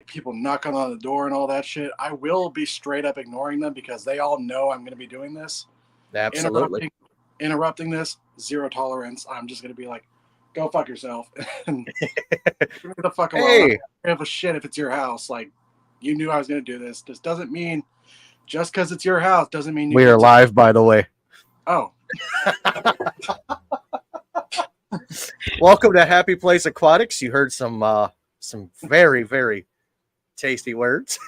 people knocking on the door and all that shit, I will be straight up ignoring them because they all know I'm going to be doing this. Absolutely. Interrupting this, zero tolerance. I'm just going to be like, go fuck yourself. And leave me the fuck alone. Hey. I don't give a shit if it's your house. Like, you knew I was going to do this. This doesn't mean, just because it's your house, doesn't mean we are live, by the way. Oh. Welcome to Happy Place Aquatics. You heard some very, very tasty words.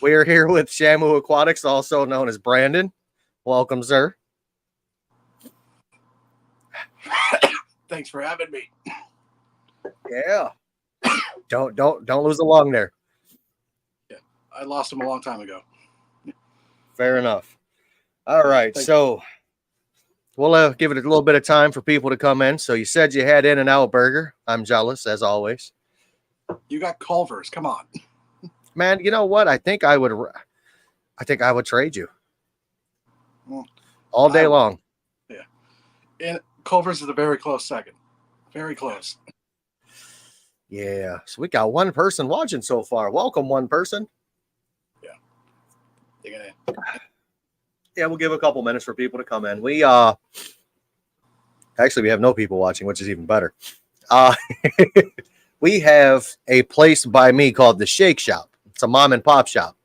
We are here with Shamu Aquatics, also known as Brandon. Welcome, sir. Thanks for having me. Yeah. Don't lose the lung there. Yeah, I lost him a long time ago. Fair enough. All right, so we'll give it a little bit of time for people to come in. So you said you had In-N-Out Burger. I'm jealous, as always. You got Culver's. Come on, man. You know what? I think I would trade you all day long. Yeah, and Culver's is a very close second. Very close. Yeah. So we got one person watching so far. Welcome, one person. Yeah. You're gonna. Yeah, we'll give a couple minutes for people to come in. We actually we have no people watching, which is even better. We have a place by me called the Shake Shop. It's a mom and pop shop.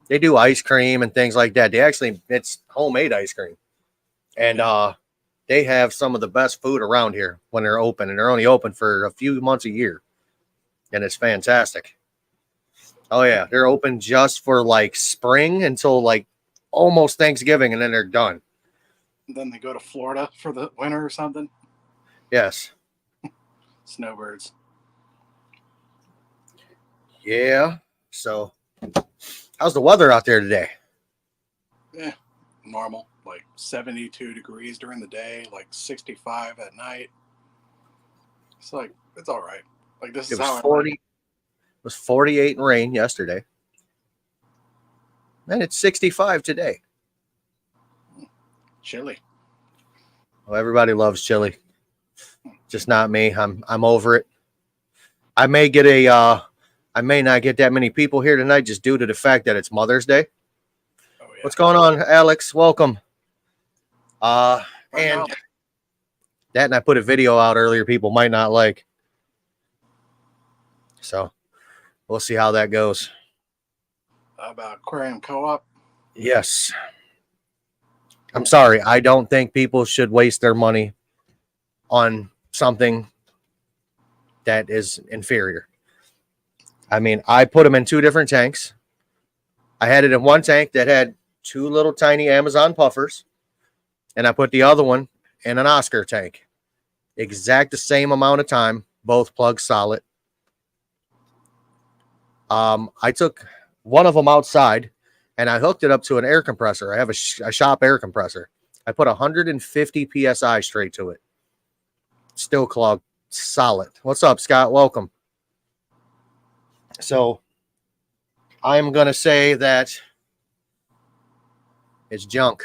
They do ice cream and things like that. It's homemade ice cream. And they have some of the best food around here when they're open, and they're only open for a few months a year. And it's fantastic. Oh yeah, they're open just for like spring until like almost Thanksgiving, and then they're done. And then they go to Florida for the winter or something. Yes. Snowbirds. Yeah. So, how's the weather out there today? Yeah, normal. Like 72 degrees during the day, like 65 at night. It's like it's all right. Like this is how 40. It was 48 and rain yesterday. And it's 65 today. Chilly. Well, everybody loves chili. Just not me. I'm over it. I may not get that many people here tonight just due to the fact that it's Mother's Day. Oh, yeah. What's going on, Alex? Welcome. And I put a video out earlier people might not like. So we'll see how that goes. About Aquarium Co-op? Yes. I'm sorry. I don't think people should waste their money on something that is inferior. I mean, I put them in two different tanks. I had it in one tank that had two little tiny Amazon puffers, and I put the other one in an Oscar tank. Exact the same amount of time, both plugs solid. I took one of them outside, and I hooked it up to an air compressor. I have a shop air compressor. I put 150 PSI straight to it. Still clogged solid. What's up, Scott? Welcome. So I'm going to say that it's junk.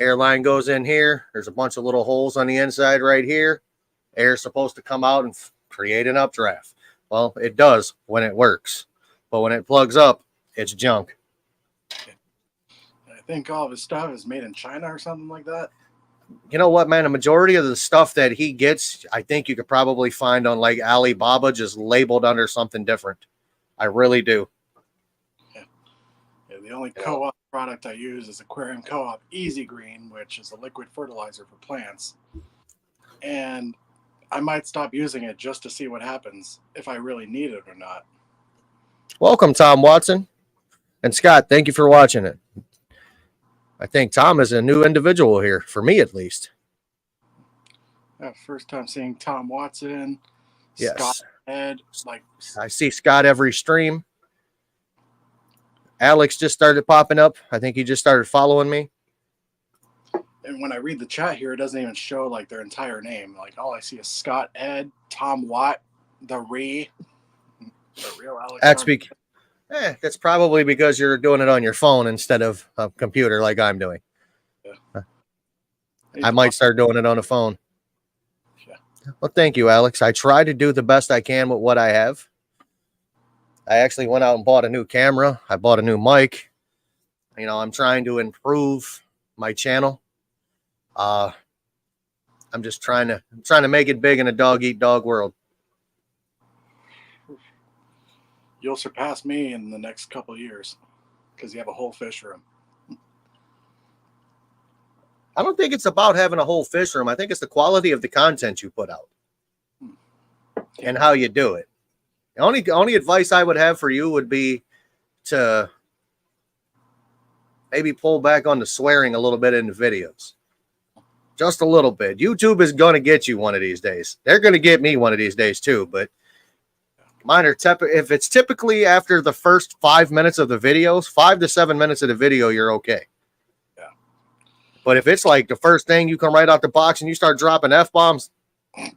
Airline goes in here. There's a bunch of little holes on the inside right here. Air's supposed to come out and create an updraft. Well, it does when it works. But when it plugs up, it's junk. I think all of his stuff is made in China or something like that. You know what, man? A majority of the stuff that he gets, I think you could probably find on like Alibaba just labeled under something different. I really do. Yeah, the only co-op product I use is Aquarium Co-op Easy Green, which is a liquid fertilizer for plants. And I might stop using it just to see what happens if I really need it or not. Welcome, Tom Watson. And Scott, thank you for watching it. I think Tom is a new individual here, for me at least. First time seeing Tom Watson. Yes. Scott Ed. Like, I see Scott every stream. Alex just started popping up. I think he just started following me. And when I read the chat here, it doesn't even show like their entire name. Like all I see is Scott Ed, Tom Watt, the real Alex. That's probably because you're doing it on your phone instead of a computer like I'm doing. Yeah. I might start doing it on a phone. Yeah. Well, thank you, Alex. I try to do the best I can with what I have. I actually went out and bought a new camera. I bought a new mic. You know, I'm trying to improve my channel. I'm just trying to make it big in a dog eat dog world. You'll surpass me in the next couple of years because you have a whole fish room. I don't think it's about having a whole fish room. I think it's the quality of the content you put out and how you do it. The only advice I would have for you would be to maybe pull back on the swearing a little bit in the videos. Just a little bit. YouTube is going to get you one of these days. They're going to get me one of these days too, but mine are if it's typically after the first 5 minutes of the videos, 5 to 7 minutes of the video, you're okay. Yeah. But if it's like the first thing you come right out the box and you start dropping F-bombs, a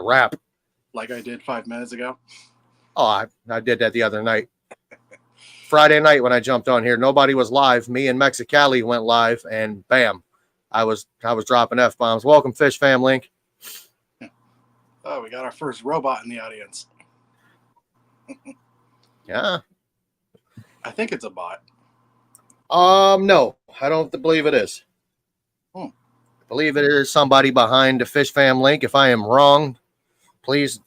wrap. Like I did 5 minutes ago. Oh, I did that the other night. Friday night when I jumped on here, nobody was live. Me and Mexicali went live, and bam, I was dropping F-bombs. Welcome, Fish Fam Link. Oh, we got our first robot in the audience. Yeah. I think it's a bot. No, I don't believe it is. Hmm. I believe it is somebody behind the Fish Fam Link. If I am wrong, please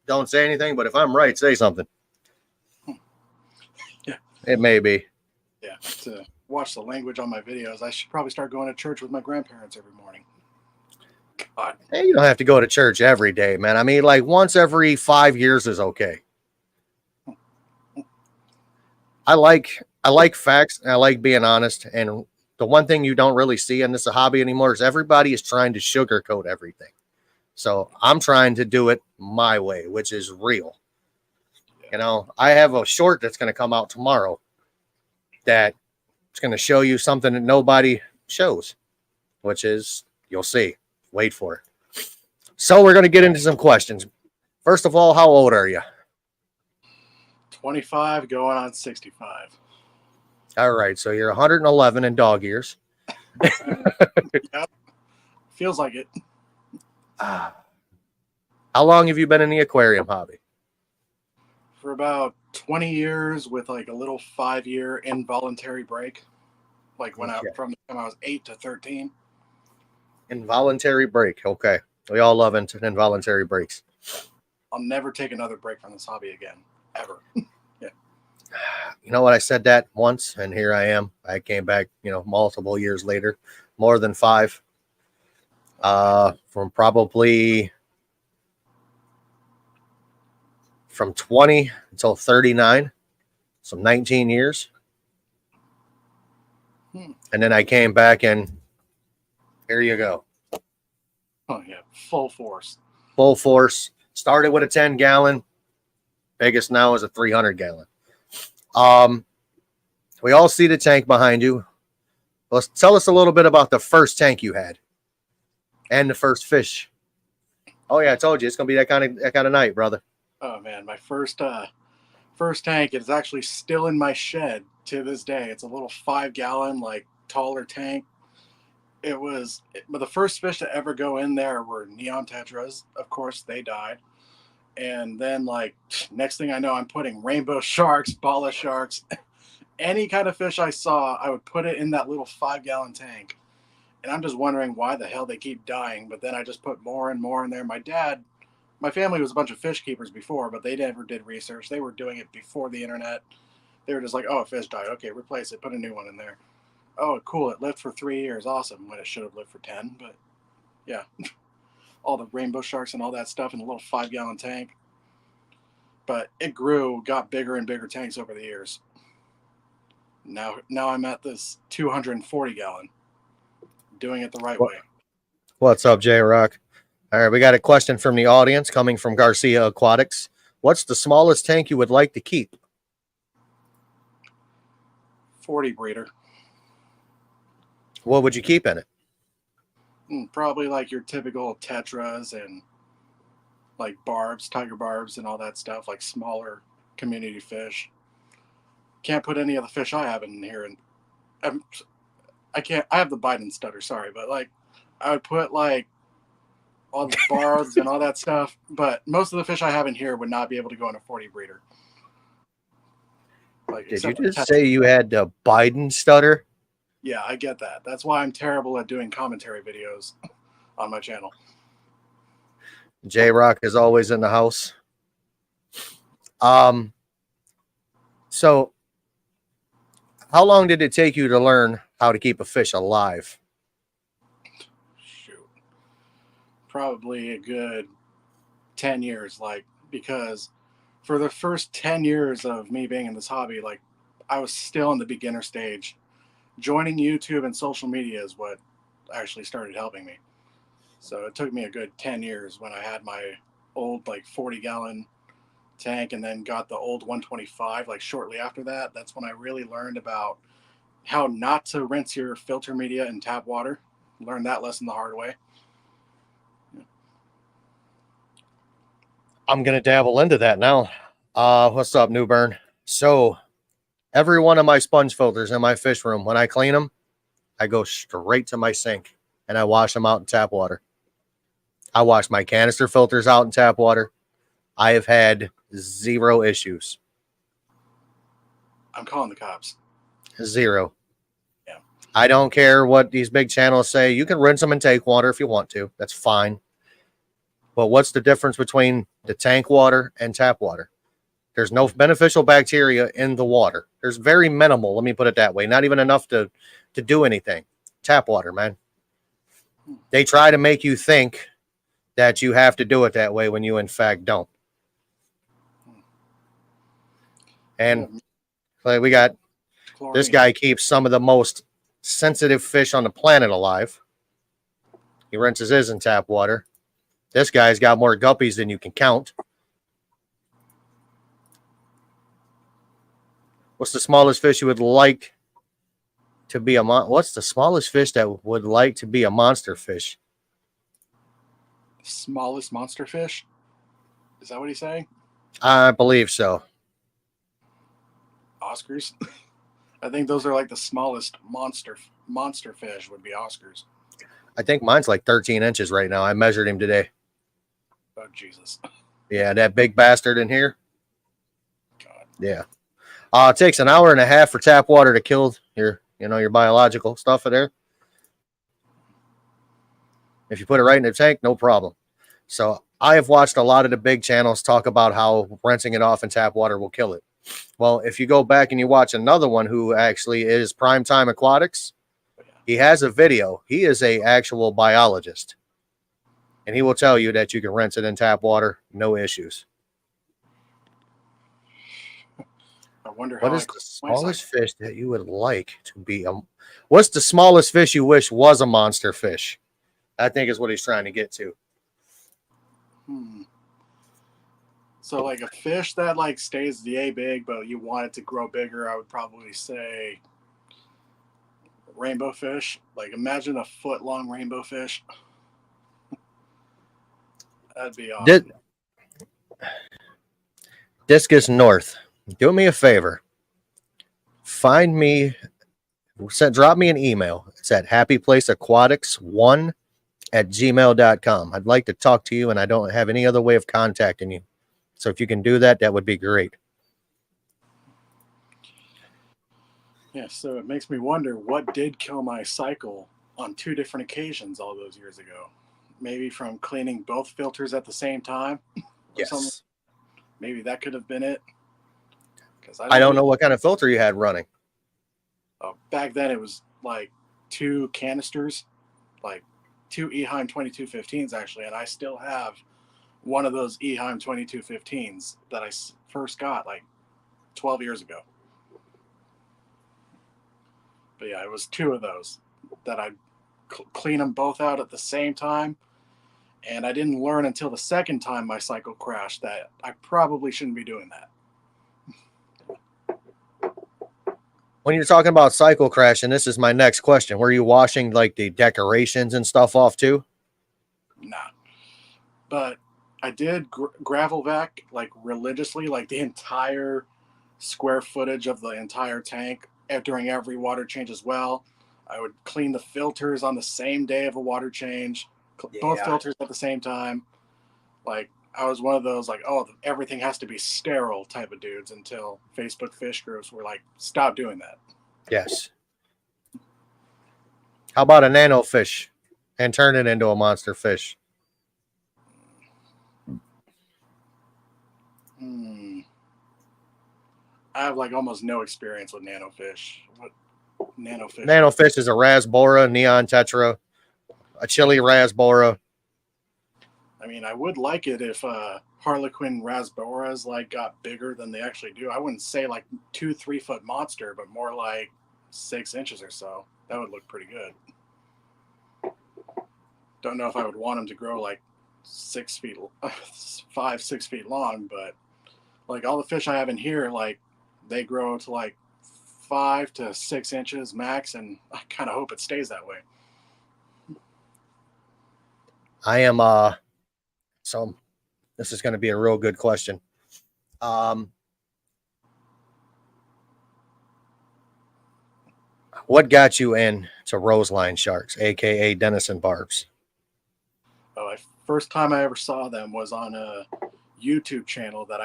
don't say anything. But if I'm right, say something. Yeah. It may be. Yeah. To watch the language on my videos, I should probably start going to church with my grandparents every morning. God. Hey, you don't have to go to church every day, man. I mean, like once every 5 years is okay. I like facts and I like being honest. And the one thing you don't really see in this hobby anymore is everybody is trying to sugarcoat everything. So I'm trying to do it my way, which is real. You know, I have a short that's going to come out tomorrow that it's going to show you something that nobody shows, which is you'll see. Wait for it. So we're going to get into some questions. First of all, how old are you? 25 going on 65. All right, so you're 111 in dog years. Yep. Feels like it. How long have you been in the aquarium hobby? For about 20 years with like a little 5-year involuntary break. Like when from the time I was 8 to 13. Involuntary break. Okay. We all love involuntary breaks. I'll never take another break from this hobby again. Ever. Yeah. You know what? I said that once, and here I am. I came back, multiple years later, more than 5. From 20 until 39, so 19 years. And then I came back, and here you go. Oh, yeah. Full force. Full force. Started with a 10-gallon. Biggest now is a 300-gallon. We all see the tank behind you. Let's tell us a little bit about the first tank you had and the first fish. Oh yeah, I told you it's gonna be that kind of night, brother. Oh man, my first tank is actually still in my shed to this day. It's a little 5-gallon, like taller tank. But the first fish to ever go in there were neon tetras. Of course, they died. And then, like, next thing I know, I'm putting rainbow sharks, bala sharks, any kind of fish I saw, I would put it in that little 5-gallon tank. And I'm just wondering why the hell they keep dying. But then I just put more and more in there. My family was a bunch of fish keepers before, but they never did research. They were doing it before the internet. They were just like, oh, a fish died. Okay, replace it. Put a new one in there. Oh, cool. It lived for 3 years. Awesome. When it should have lived for 10. But, yeah. All the rainbow sharks and all that stuff in a little 5-gallon tank. But it grew, got bigger and bigger tanks over the years. Now I'm at this 240-gallon, doing it the right way. What's up, J-Rock? All right, we got a question from the audience coming from Garcia Aquatics. What's the smallest tank you would like to keep? 40 breeder. What would you keep in it? Probably like your typical tetras and like barbs, tiger barbs and all that stuff, like smaller community fish. Can't put any of the fish I have in here. And I have the Biden stutter, sorry, but like I would put like all the barbs and all that stuff. But most of the fish I have in here would not be able to go in a 40 breeder. Like, Did you except for just say you had the Biden stutter? Yeah, I get that. That's why I'm terrible at doing commentary videos on my channel. J Rock is always in the house. So how long did it take you to learn how to keep a fish alive? Shoot. Probably a good 10 years, like, because for the first 10 years of me being in this hobby, like, I was still in the beginner stage. Joining YouTube and social media is what actually started helping me. So it took me a good 10 years when I had my old, like, 40-gallon tank and then got the old 125, like, shortly after that. That's when I really learned about how not to rinse your filter media in tap water. Learned that lesson the hard way. I'm going to dabble into that now. What's up, Newburn? So every one of my sponge filters in my fish room, when I clean them, I go straight to my sink and I wash them out in tap water. I wash my canister filters out in tap water. I have had 0 issues. I'm calling the cops. 0. Yeah. I don't care what these big channels say. You can rinse them in tank water if you want to. That's fine. But what's the difference between the tank water and tap water? There's no beneficial bacteria in the water. There's very minimal, let me put it that way. Not even enough to do anything. Tap water, man. They try to make you think that you have to do it that way when you in fact don't. And we got this guy keeps some of the most sensitive fish on the planet alive. He rinses his in tap water. This guy's got more guppies than you can count. What's the smallest fish you would like to be a what's the smallest fish that would like to be a monster fish? Smallest monster fish? Is that what he's saying? I believe so. Oscars? I think those are like the smallest monster fish would be Oscars. I think mine's like 13 inches right now. I measured him today. Oh, Jesus. Yeah, that big bastard in here. God. Yeah. It takes an hour and a half for tap water to kill your biological stuff in there. If you put it right in the tank, no problem. So I have watched a lot of the big channels talk about how rinsing it off in tap water will kill it. Well, if you go back and you watch another one who actually is Primetime Aquatics, he has a video. He is a actual biologist. And he will tell you that you can rinse it in tap water, no issues. I wonder what is the smallest fish that you would like to be what's the smallest fish you wish was a monster fish? I think is what he's trying to get to. So like a fish that like stays yay big, but you want it to grow bigger, I would probably say rainbow fish. Like imagine a foot-long rainbow fish. That'd be awesome. Discus North, do me a favor. Drop me an email. It's at happyplaceaquatics1@gmail.com. I'd like to talk to you, and I don't have any other way of contacting you. So if you can do that, that would be great. Yeah, so it makes me wonder what did kill my cycle on 2 different occasions all those years ago. Maybe from cleaning both filters at the same time. Yes. Something. Maybe that could have been it. I don't know what kind of filter you had running. Back then it was like 2 canisters, like 2 Eheim 2215s actually, and I still have one of those Eheim 2215s that I first got like 12 years ago. But yeah, it was 2 of those that I'd clean them both out at the same time. And I didn't learn until the second time my cycle crashed that I probably shouldn't be doing that. When you're talking about cycle crashing, this is my next question. Were you washing like the decorations and stuff off too? Nah. But I did gravel vac like religiously, like the entire square footage of the entire tank during every water change as well. I would clean the filters on the same day of a water change, both Yeah. filters at the same time. Like, I was one of those, like, oh, everything has to be sterile type of dudes until Facebook fish groups were like, stop doing that. Yes. How about a nano fish and turn it into a monster fish? I have like almost no experience with nanofish. What nanofish? Nanofish is a rasbora, neon tetra, a chili rasbora. I mean, I would like it if Harlequin rasboras like got bigger than they actually do. I wouldn't say like 2-3 foot monster, but more like 6 inches or so. That would look pretty good. Don't know if I would want them to grow like 6 feet, 5-6 feet long, but like all the fish I have in here, like they grow to like 5 to 6 inches max, and I kind of hope it stays that way. I am so this is going to be a real good question. What got you into roseline sharks, aka Denison barbs? Oh, first time I ever saw them was on a YouTube channel that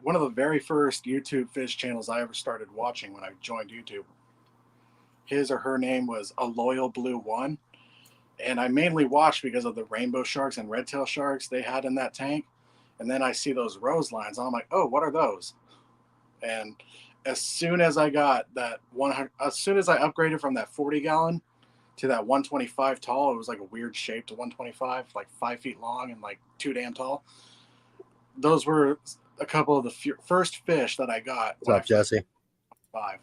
one of the very first YouTube fish channels I ever started watching when I joined YouTube. His or her name was A Loyal Blue One, and I mainly watched because of the rainbow sharks and red tail sharks they had in that tank. And then I see those rose lines, and I'm like, oh, what are those? And as soon as I got that 100, as soon as I upgraded from that 40-gallon to that 125 tall, it was like a weird shape to 125, like 5 feet long and like too damn tall. Those were a couple of the first fish that I got. What's up, Jesse? 5.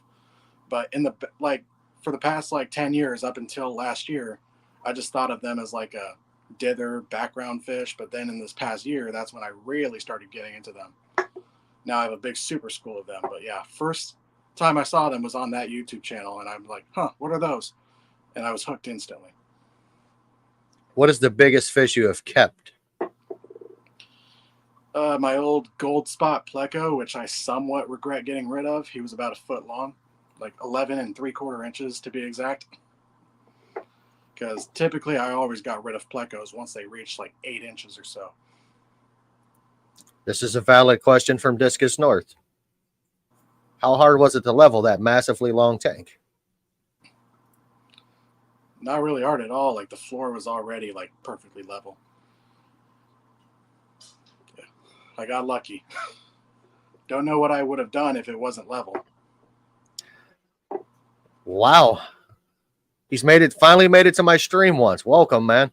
But in the like for the past like 10 years up until last year, I just thought of them as like a dither background fish. But then in this past year, that's when I really started getting into them. Now I have a big super school of them. But yeah, first time I saw them was on that YouTube channel, and I'm like, huh, what are those? And I was hooked instantly. What is the biggest fish you have kept? My old gold spot pleco, which I somewhat regret getting rid of. He was about a foot long, like 11 3/4 inches to be exact. Because typically I always got rid of plecos once they reached like 8 inches or so. This is a valid question from Discus North. How hard was it to level that massively long tank? Not really hard at all. Like the floor was already like perfectly level. Yeah, I got lucky. Don't know what I would have done if it wasn't level. Wow. He's finally made it to my stream once. Welcome, man.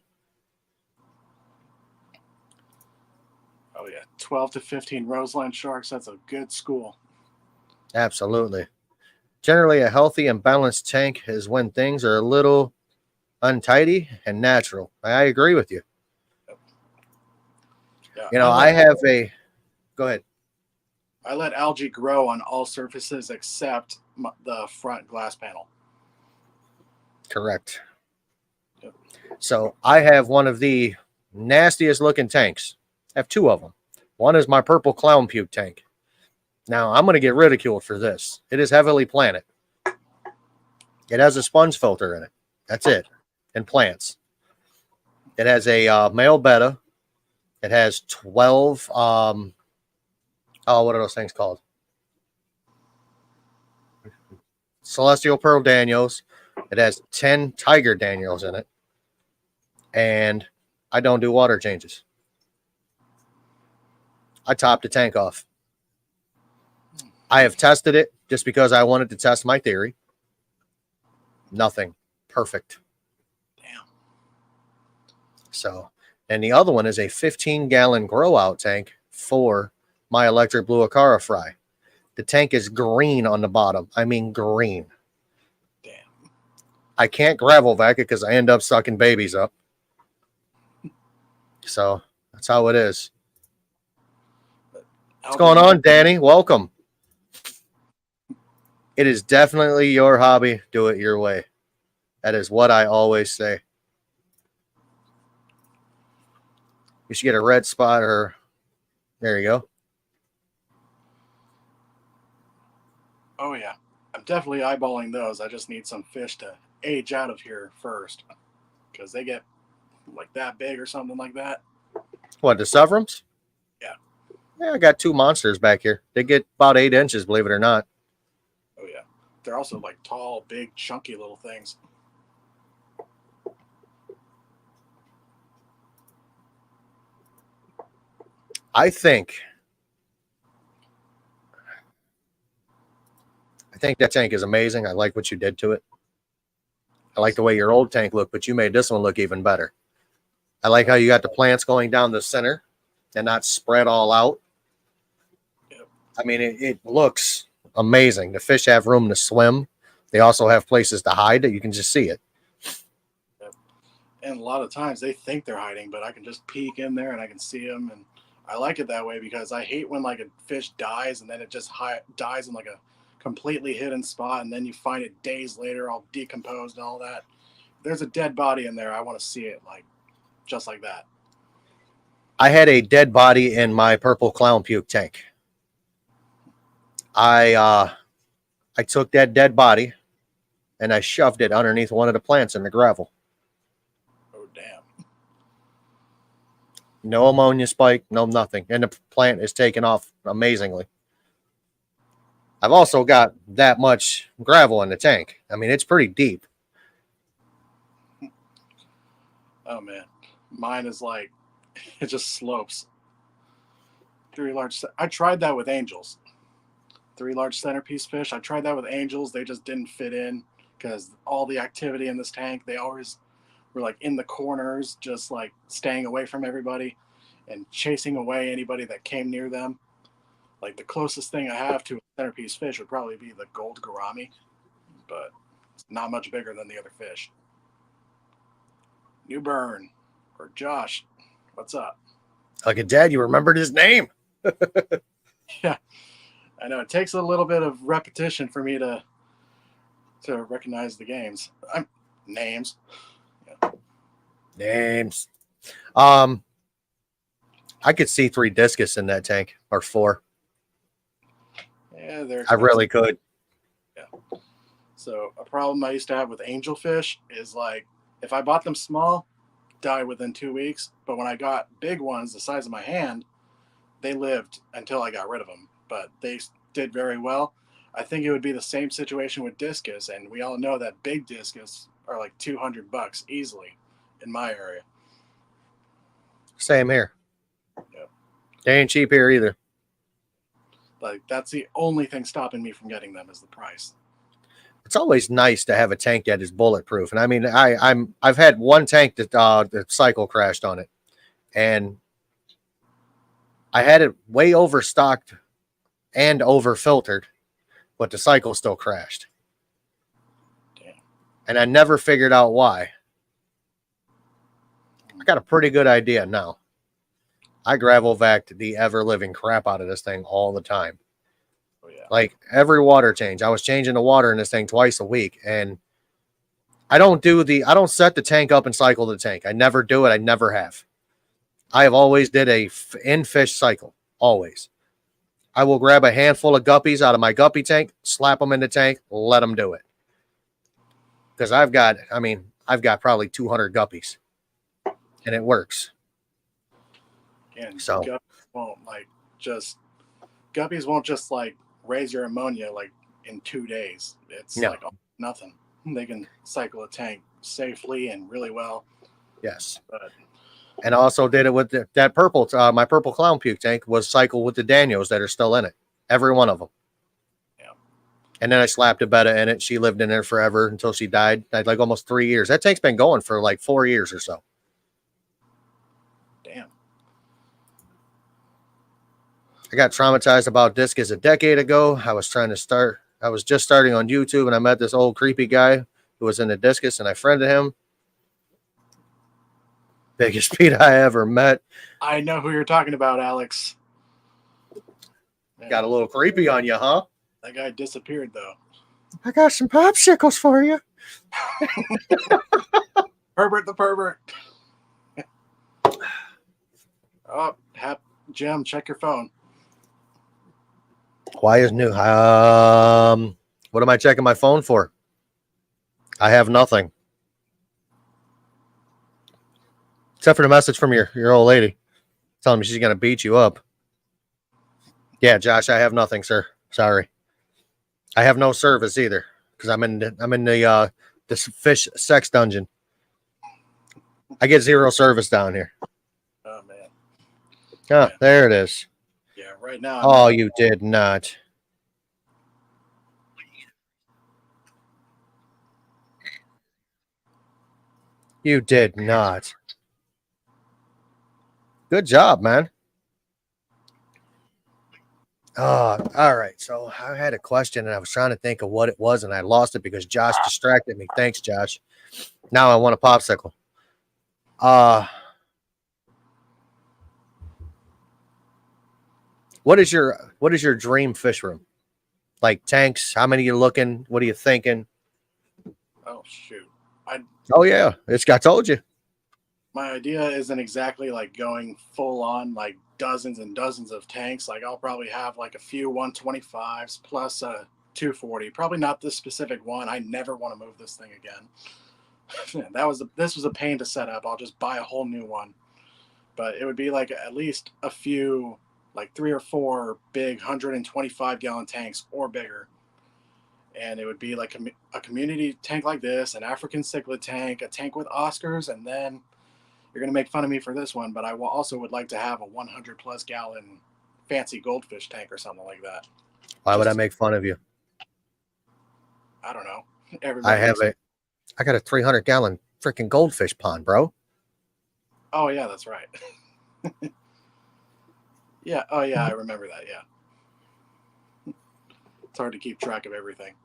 Oh yeah, 12 to 15 roseline sharks. That's a good school. Absolutely. Generally, a healthy and balanced tank is when things are a little untidy and natural. I agree with you. Yeah, I have a... Go ahead. I let algae grow on all surfaces except the front glass panel. Correct. Yep. So I have one of the nastiest looking tanks. I have 2 of them. One is my purple clown puke tank. Now, I'm going to get ridiculed for this. It is heavily planted. It has a sponge filter in it. That's it. And plants. It has a male betta. It has 12, what are those things called? Celestial Pearl Daniels. It has 10 Tiger Daniels in it. And I don't do water changes. I topped the tank off. I have tested it just because I wanted to test my theory. Nothing. Perfect. Damn. So, and the other one is a 15-gallon grow out tank for my electric blue Acara fry. The tank is green on the bottom. I mean green. Damn. I can't gravel vac it because I end up sucking babies up. So that's how it is. What's going on, Danny? Welcome. It is definitely your hobby. Do it your way. That is what I always say. You should get a red spot or there you go. Oh, yeah. I'm definitely eyeballing those. I just need some fish to age out of here first because they get like that big or something like that. What, the Severums? Yeah. Yeah, I got 2 monsters back here. They get about 8 inches, believe it or not. Oh yeah, they're also like tall, big, chunky little things. I think that tank is amazing. I like what you did to it. I like the way your old tank looked, but you made this one look even better. I like how you got the plants going down the center and not spread all out. Yep. I mean, it looks amazing. The fish have room to swim. They also have places to hide that you can just see it. Yep. And a lot of times they think they're hiding, but I can just peek in there and I can see them. And I like it that way because I hate when like a fish dies and then it just dies in like a completely hidden spot, and then you find it days later all decomposed and all that. If there's a dead body in there, I want to see it like just like that. I had a dead body in my purple clown puke tank. I took that dead body and I shoved it underneath one of the plants in the gravel. Oh damn. No ammonia spike, no nothing. And the plant is taking off amazingly. I've also got that much gravel in the tank. I mean, it's pretty deep. Oh man. Mine is like, it just slopes. 3 large. I tried that with angels. 3 large centerpiece fish. I tried that with angels. They just didn't fit in because all the activity in this tank, they always were like in the corners, just like staying away from everybody and chasing away anybody that came near them. Like the closest thing I have to a centerpiece fish would probably be the gold gourami, but it's not much bigger than the other fish. New Burn or Josh, what's up? Like a dad, you remembered his name. Yeah, I know it takes a little bit of repetition for me to recognize the names. Yeah. Names. I could see 3 discus in that tank, or 4. Yeah, they're I expensive. really could. Yeah. So a problem I used to have with angelfish is like if I bought them small, die within 2 weeks. But when I got big ones the size of my hand, they lived until I got rid of them. But they did very well. I think it would be the same situation with discus, and we all know that big discus are like $200 easily in my area. Same here. Yep. They ain't cheap here either. Like that's the only thing stopping me from getting them is the price. It's always nice to have a tank that is bulletproof. And I mean, I've had one tank that the cycle crashed on it, and I had it way overstocked and over filtered, but the cycle still crashed. Damn. And I never figured out why. I got a pretty good idea now. I gravel vac the ever living crap out of this thing all the time. Oh yeah. Like every water change, I was changing the water in this thing twice a week, and I don't set the tank up and cycle the tank. I never do it. I never have. I have always did a in fish cycle. Always. I will grab a handful of guppies out of my guppy tank, slap them in the tank, let them do it. Because I've got probably 200 guppies, and it works. And So guppies won't just like raise your ammonia like in 2 days. It's like nothing. They can cycle a tank safely and really well. Yes. But and I also did it with that purple. My purple clown puke tank was cycled with the Daniels that are still in it. Every one of them. Yeah. And then I slapped a betta in it. She lived in there forever until she died. Like almost 3 years. That tank's been going for like 4 years or so. Damn. I got traumatized about discus a decade ago. I was just starting on YouTube, and I met this old creepy guy who was into discus, and I friended him. Biggest beat I ever met. I know who you're talking about, Alex. Man. Got a little creepy on you, huh? That guy disappeared, though. I got some popsicles for you. Herbert the pervert. Oh, Jim, check your phone. Why is new? What am I checking my phone for? I have nothing. Except for the message from your old lady telling me she's gonna beat you up. Yeah, Josh, I have nothing, sir. Sorry. I have no service either because I'm in the this fish sex dungeon. I get zero service down here. Oh man. Oh, Yeah. there it is. Yeah, right now. Oh, you did not. You did not. Good job, man. All right. So I had a question and I was trying to think of what it was and I lost it because Josh distracted me. Thanks, Josh. Now I want a popsicle. What is your dream fish room? Like tanks? How many you looking? What are you thinking? Oh shoot. Oh yeah, I told you. My idea isn't exactly like going full on like dozens and dozens of tanks. Like I'll probably have like a few 125s plus a 240. Probably not this specific one. I never want to move this thing again. This was a pain to set up. I'll just buy a whole new one. But it would be like at least a few, like 3 or 4 big 125-gallon tanks or bigger. And it would be like a community tank like this, an African cichlid tank, a tank with Oscars, and then you're going to make fun of me for this one, but I also would like to have a 100+ gallon fancy goldfish tank or something like that. Why would I make fun of you? I don't know. Everybody I got a 300-gallon freaking goldfish pond, bro. Oh yeah, that's right. Yeah. Oh yeah, I remember that. Yeah. It's hard to keep track of everything.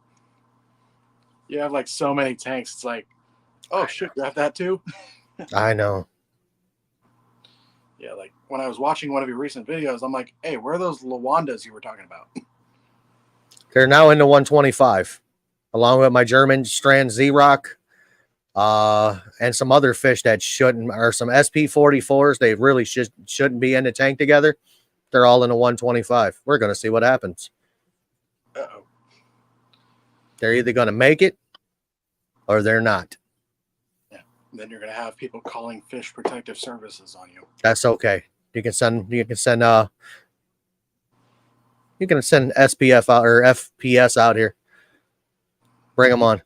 You have like so many tanks. It's like, oh shit, you have that too? I know. Yeah, like when I was watching one of your recent videos, I'm like, hey, where are those Lawandas you were talking about? They're now into 125, along with my German strand Z-Rock, and some other fish that shouldn't, or some SP44s. They really shouldn't be in the tank together. They're all in a 125. We're going to see what happens. Uh-oh. They're either going to make it or they're not. Yeah. And then you're going to have people calling Fish Protective Services on you. That's okay. You can send SPF out or FPS out here. Bring them on.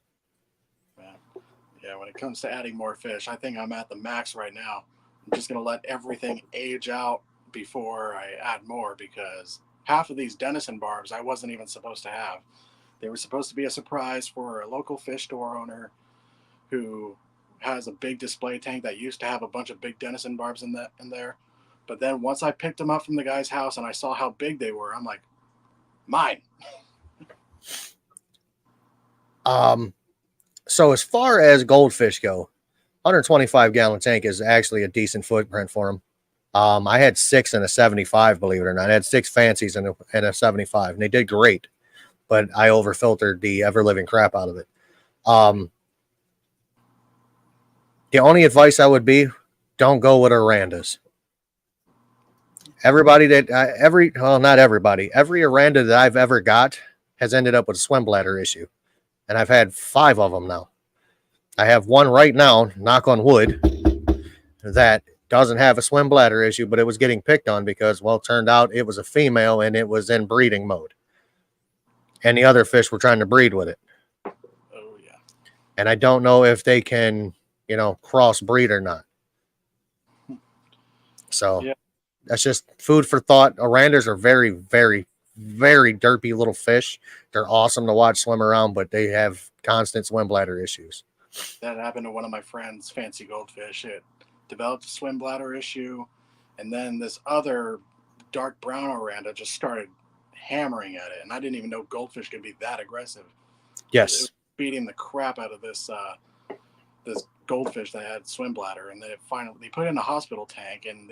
Yeah, when it comes to adding more fish, I think I'm at the max right now. I'm just going to let everything age out before I add more, because half of these Denison barbs I wasn't even supposed to have. They were supposed to be a surprise for a local fish store owner who has a big display tank that used to have a bunch of big Denison barbs in there. But then once I picked them up from the guy's house and I saw how big they were, I'm like, mine. So as far as goldfish go, 125-gallon tank is actually a decent footprint for them. I had 6 and a 75, believe it or not. I had 6 fancies and a 75, and they did great. But I overfiltered the ever-living crap out of it. The only advice I would be, don't go with Arandas. Every Aranda that I've ever got has ended up with a swim bladder issue. And I've had 5 of them now. I have one right now, knock on wood, that doesn't have a swim bladder issue, but it was getting picked on because, well, it turned out it was a female and it was in breeding mode. And the other fish were trying to breed with it. Oh, yeah. And I don't know if they can, cross breed or not. So yeah. That's just food for thought. Arandas are very, very, very derpy little fish. They're awesome to watch swim around, but they have constant swim bladder issues. That happened to one of my friends' fancy goldfish. It developed a swim bladder issue, and then this other dark brown Aranda just started hammering at it, and I didn't even know goldfish could be that aggressive. Yes. It was beating the crap out of this goldfish that had swim bladder, and they put it in a hospital tank, and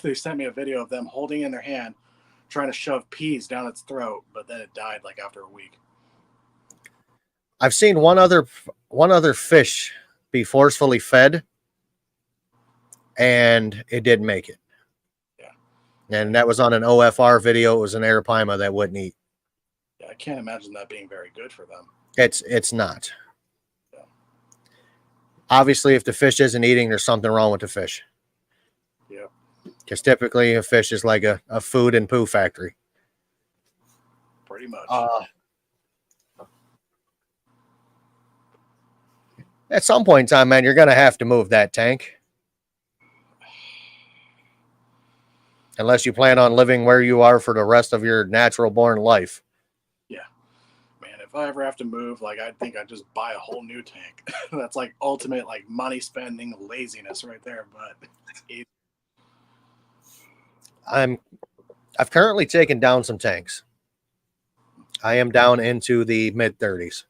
they sent me a video of them holding it in their hand trying to shove peas down its throat, but then it died like after a week. I've seen one other fish be forcefully fed, and it didn't make it. Yeah. And that was on an OFR video. It was an arapaima that wouldn't eat. Yeah, I can't imagine that being very good for them. It's not. Yeah. Obviously, if the fish isn't eating, there's something wrong with the fish. Because typically a fish is like a food and poo factory. Pretty much. At some point in time, man, you're going to have to move that tank. Unless you plan on living where you are for the rest of your natural born life. Yeah. Man, if I ever have to move, like, I think I'd just buy a whole new tank. That's like ultimate, like, money spending laziness right there, but it's easy. I've currently taken down some tanks. I am down into the mid 30s.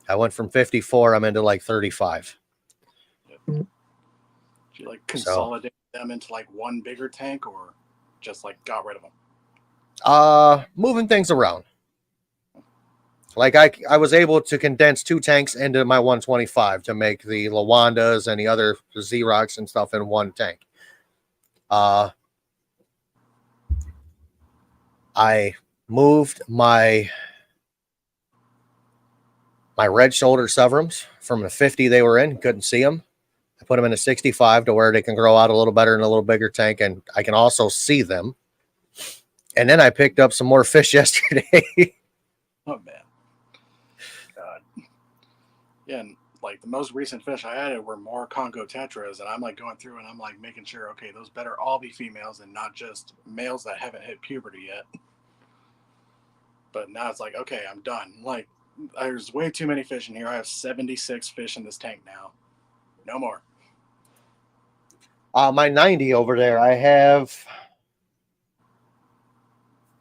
I went from 54, I'm into like 35. Yep. Do you like consolidate them into like one bigger tank, or just like got rid of them? Moving things around. Like I was able to condense 2 tanks into my 125 to make the Lawandas and the other Xerox and stuff in one tank. I moved my red shoulder Severums from the 50 they were in, couldn't see them. I put them in a 65 to where they can grow out a little better in a little bigger tank, and I can also see them. And then I picked up some more fish yesterday. Oh, man. God. Yeah, and like the most recent fish I added were more Congo tetras, and I'm like going through and I'm like making sure, okay, those better all be females and not just males that haven't hit puberty yet. But now it's like, okay, I'm done. Like, there's way too many fish in here. I have 76 fish in this tank now. No more. My 90 over there, I have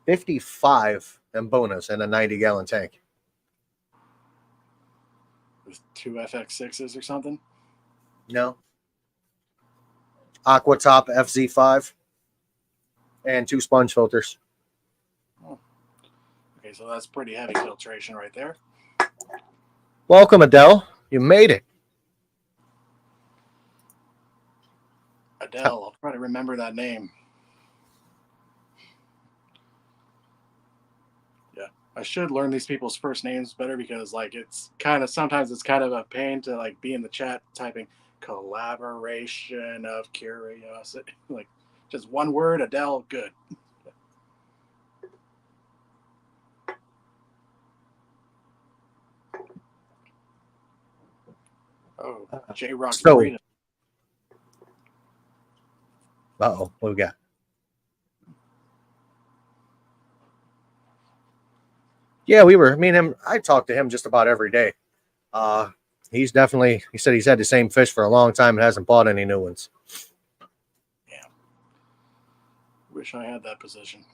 55 Mbonas in a 90-gallon tank. With 2 FX6s or something? No. Aquatop FZ5 and 2 sponge filters. Oh. Okay, so that's pretty heavy filtration right there. Welcome, Adele. You made it. Adele, I'll try to remember that name. Yeah, I should learn these people's first names better, because like sometimes it's kind of a pain to like be in the chat typing collaboration of curiosity. Like just one word, Adele, good. Oh, J-Rock's Burrito. Uh-oh, what we got? Yeah, me and him, I talk to him just about every day. He said he's had the same fish for a long time and hasn't bought any new ones. Yeah. Wish I had that position.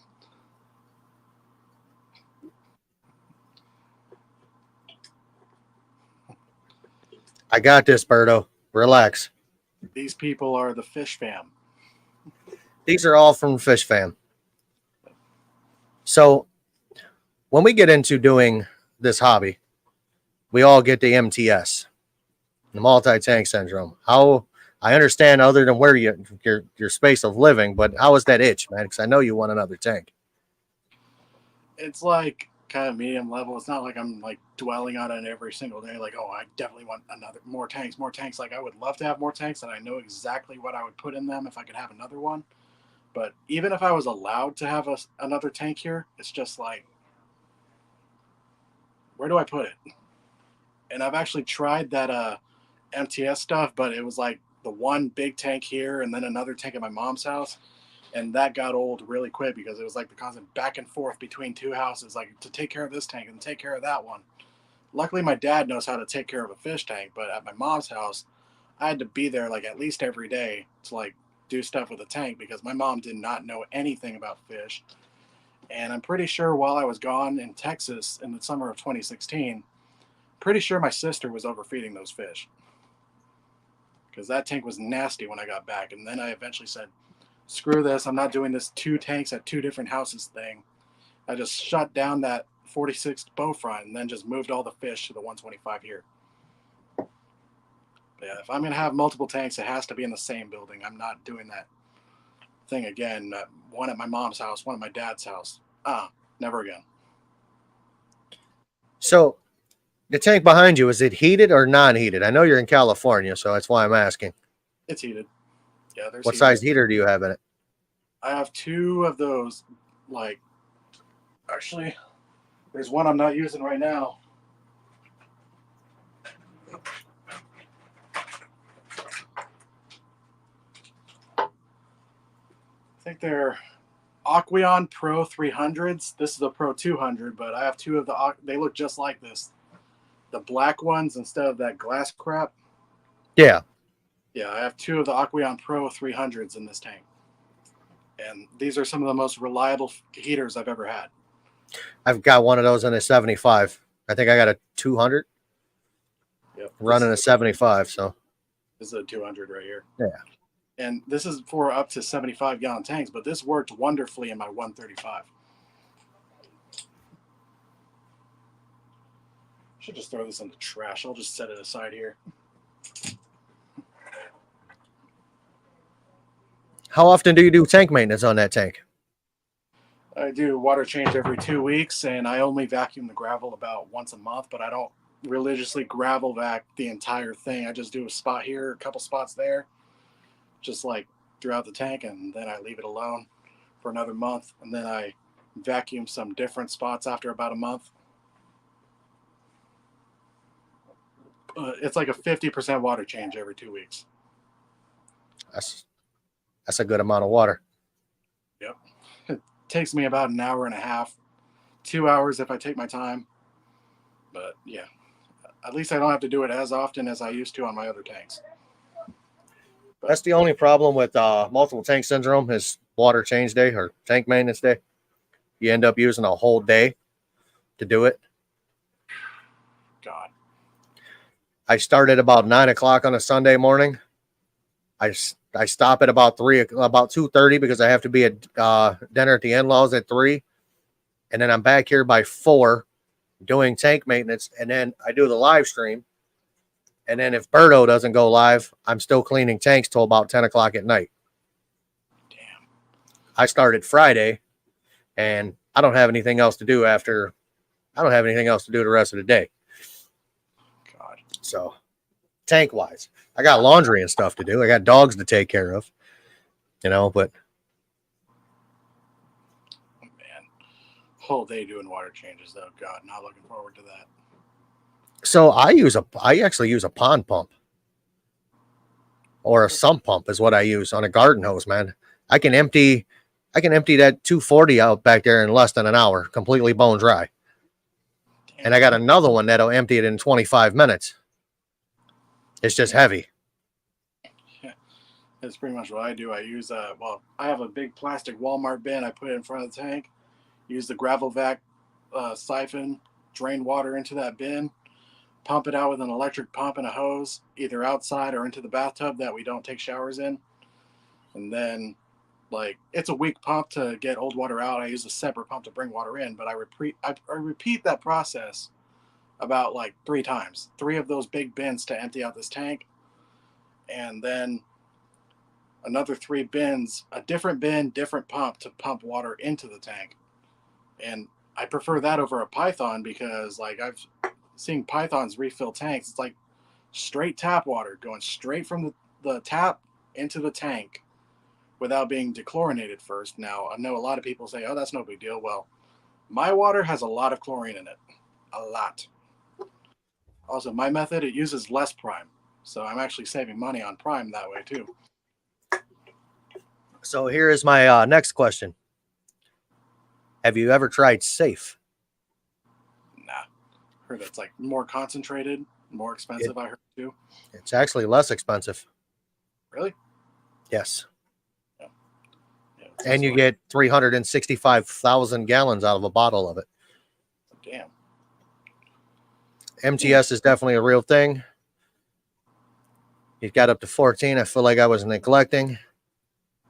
I got this, Berto. Relax. These people are the Fish Fam. These are all from Fish Fam. So when we get into doing this hobby, we all get the MTS, the multi-tank syndrome. How I understand, other than where your space of living, but how is that itch, man? Because I know you want another tank. It's like kind of medium level. It's not like I'm like dwelling on it every single day. Like, oh, I definitely want more tanks. Like, I would love to have more tanks, and I know exactly what I would put in them if I could have another one. But even if I was allowed to have another tank here, it's just like, where do I put it? And I've actually tried that MTS stuff, but it was like the one big tank here and then another tank at my mom's house. And that got old really quick, because it was like the constant back and forth between 2 houses, like to take care of this tank and take care of that one. Luckily, my dad knows how to take care of a fish tank, but at my mom's house, I had to be there like at least every day to like do stuff with the tank, because my mom did not know anything about fish. And I'm pretty sure while I was gone in Texas in the summer of 2016, pretty sure my sister was overfeeding those fish, because that tank was nasty when I got back. And then I eventually said, screw this, I'm not doing this 2 tanks at 2 different houses thing. I just shut down that 46 bow front and then just moved all the fish to the 125 here. But yeah, if I'm going to have multiple tanks, it has to be in the same building. I'm not doing that thing again. One at my mom's house, one at my dad's house. Never again. So the tank behind you, is it heated or non-heated? I know you're in California, so that's why I'm asking. It's heated. Yeah, there's What heaters. size heater do you have in it? I have 2 of those. Like, actually, there's one I'm not using right now. I think they're Aquarium Pro 300s. This is a Pro 200, but I have 2 of the. They look just like this. The black ones instead of that glass crap. Yeah. Yeah, I have 2 of the Aquarium Pro 300s in this tank. And these are some of the most reliable heaters I've ever had. I've got one of those in a 75. I think I got a 200. Yep. Running a 75. So this is a 200 right here. Yeah. And this is for up to 75-gallon tanks, but this worked wonderfully in my 135. Should just throw this in the trash. I'll just set it aside here. How often do you do tank maintenance on that tank? I do water change every 2 weeks, and I only vacuum the gravel about once a month, but I don't religiously gravel vac the entire thing. I just do a spot here, a couple spots there, just like throughout the tank, and then I leave it alone for another month, and then I vacuum some different spots after about a month. It's like a 50% water change every 2 weeks. That's a good amount of water. Yep. It takes me about an hour and a half, 2 hours if I take my time. But yeah, at least I don't have to do it as often as I used to on my other tanks. But that's the only problem with multiple tank syndrome is water change day or tank maintenance day. You end up using a whole day to do it. God. I started about 9 o'clock on a Sunday morning. I stop at about 2:30 because I have to be at dinner at the in-laws at 3, and then I'm back here by 4 doing tank maintenance, and then I do the live stream, and then if Berto doesn't go live, I'm still cleaning tanks till about 10 o'clock at night. Damn. I started Friday, and I don't have anything else to do after. I don't have anything else to do the rest of the day. God. So, tank wise, I got laundry and stuff to do. I got dogs to take care of, but Oh, man. Whole day doing water changes, though. God, not looking forward to that. so I actually use a pond pump or a sump pump is what I use on a garden hose, man. I can empty that 240 out back there in less than an hour, completely bone dry. Damn. And I got another one that'll empty it in 25 minutes. It's just heavy. Yeah, that's pretty much what I do. I use I have a big plastic Walmart bin. I put it in front of the tank. Use the gravel vac siphon, drain water into that bin, pump it out with an electric pump and a hose, either outside or into the bathtub that we don't take showers in. And then, it's a weak pump to get old water out. I use a separate pump to bring water in, but I repeat that process about 3 times. 3 of those big bins to empty out this tank, and then another 3 bins, a different bin, different pump to pump water into the tank. And I prefer that over a Python because I've seen Pythons refill tanks. It's like straight tap water going straight from the tap into the tank without being dechlorinated first. Now, I know a lot of people say, oh, that's no big deal. Well, my water has a lot of chlorine in it. A lot. Also, my method, it uses less prime. So I'm actually saving money on prime that way too. So here is my next question. Have you ever tried safe? Nah. Heard it's more concentrated, more expensive, I heard too. It's actually less expensive. Really? Yes. Yeah, and you get 365,000 gallons out of a bottle of it. Damn. MTS is definitely a real thing. It got up to 14. I feel like I was neglecting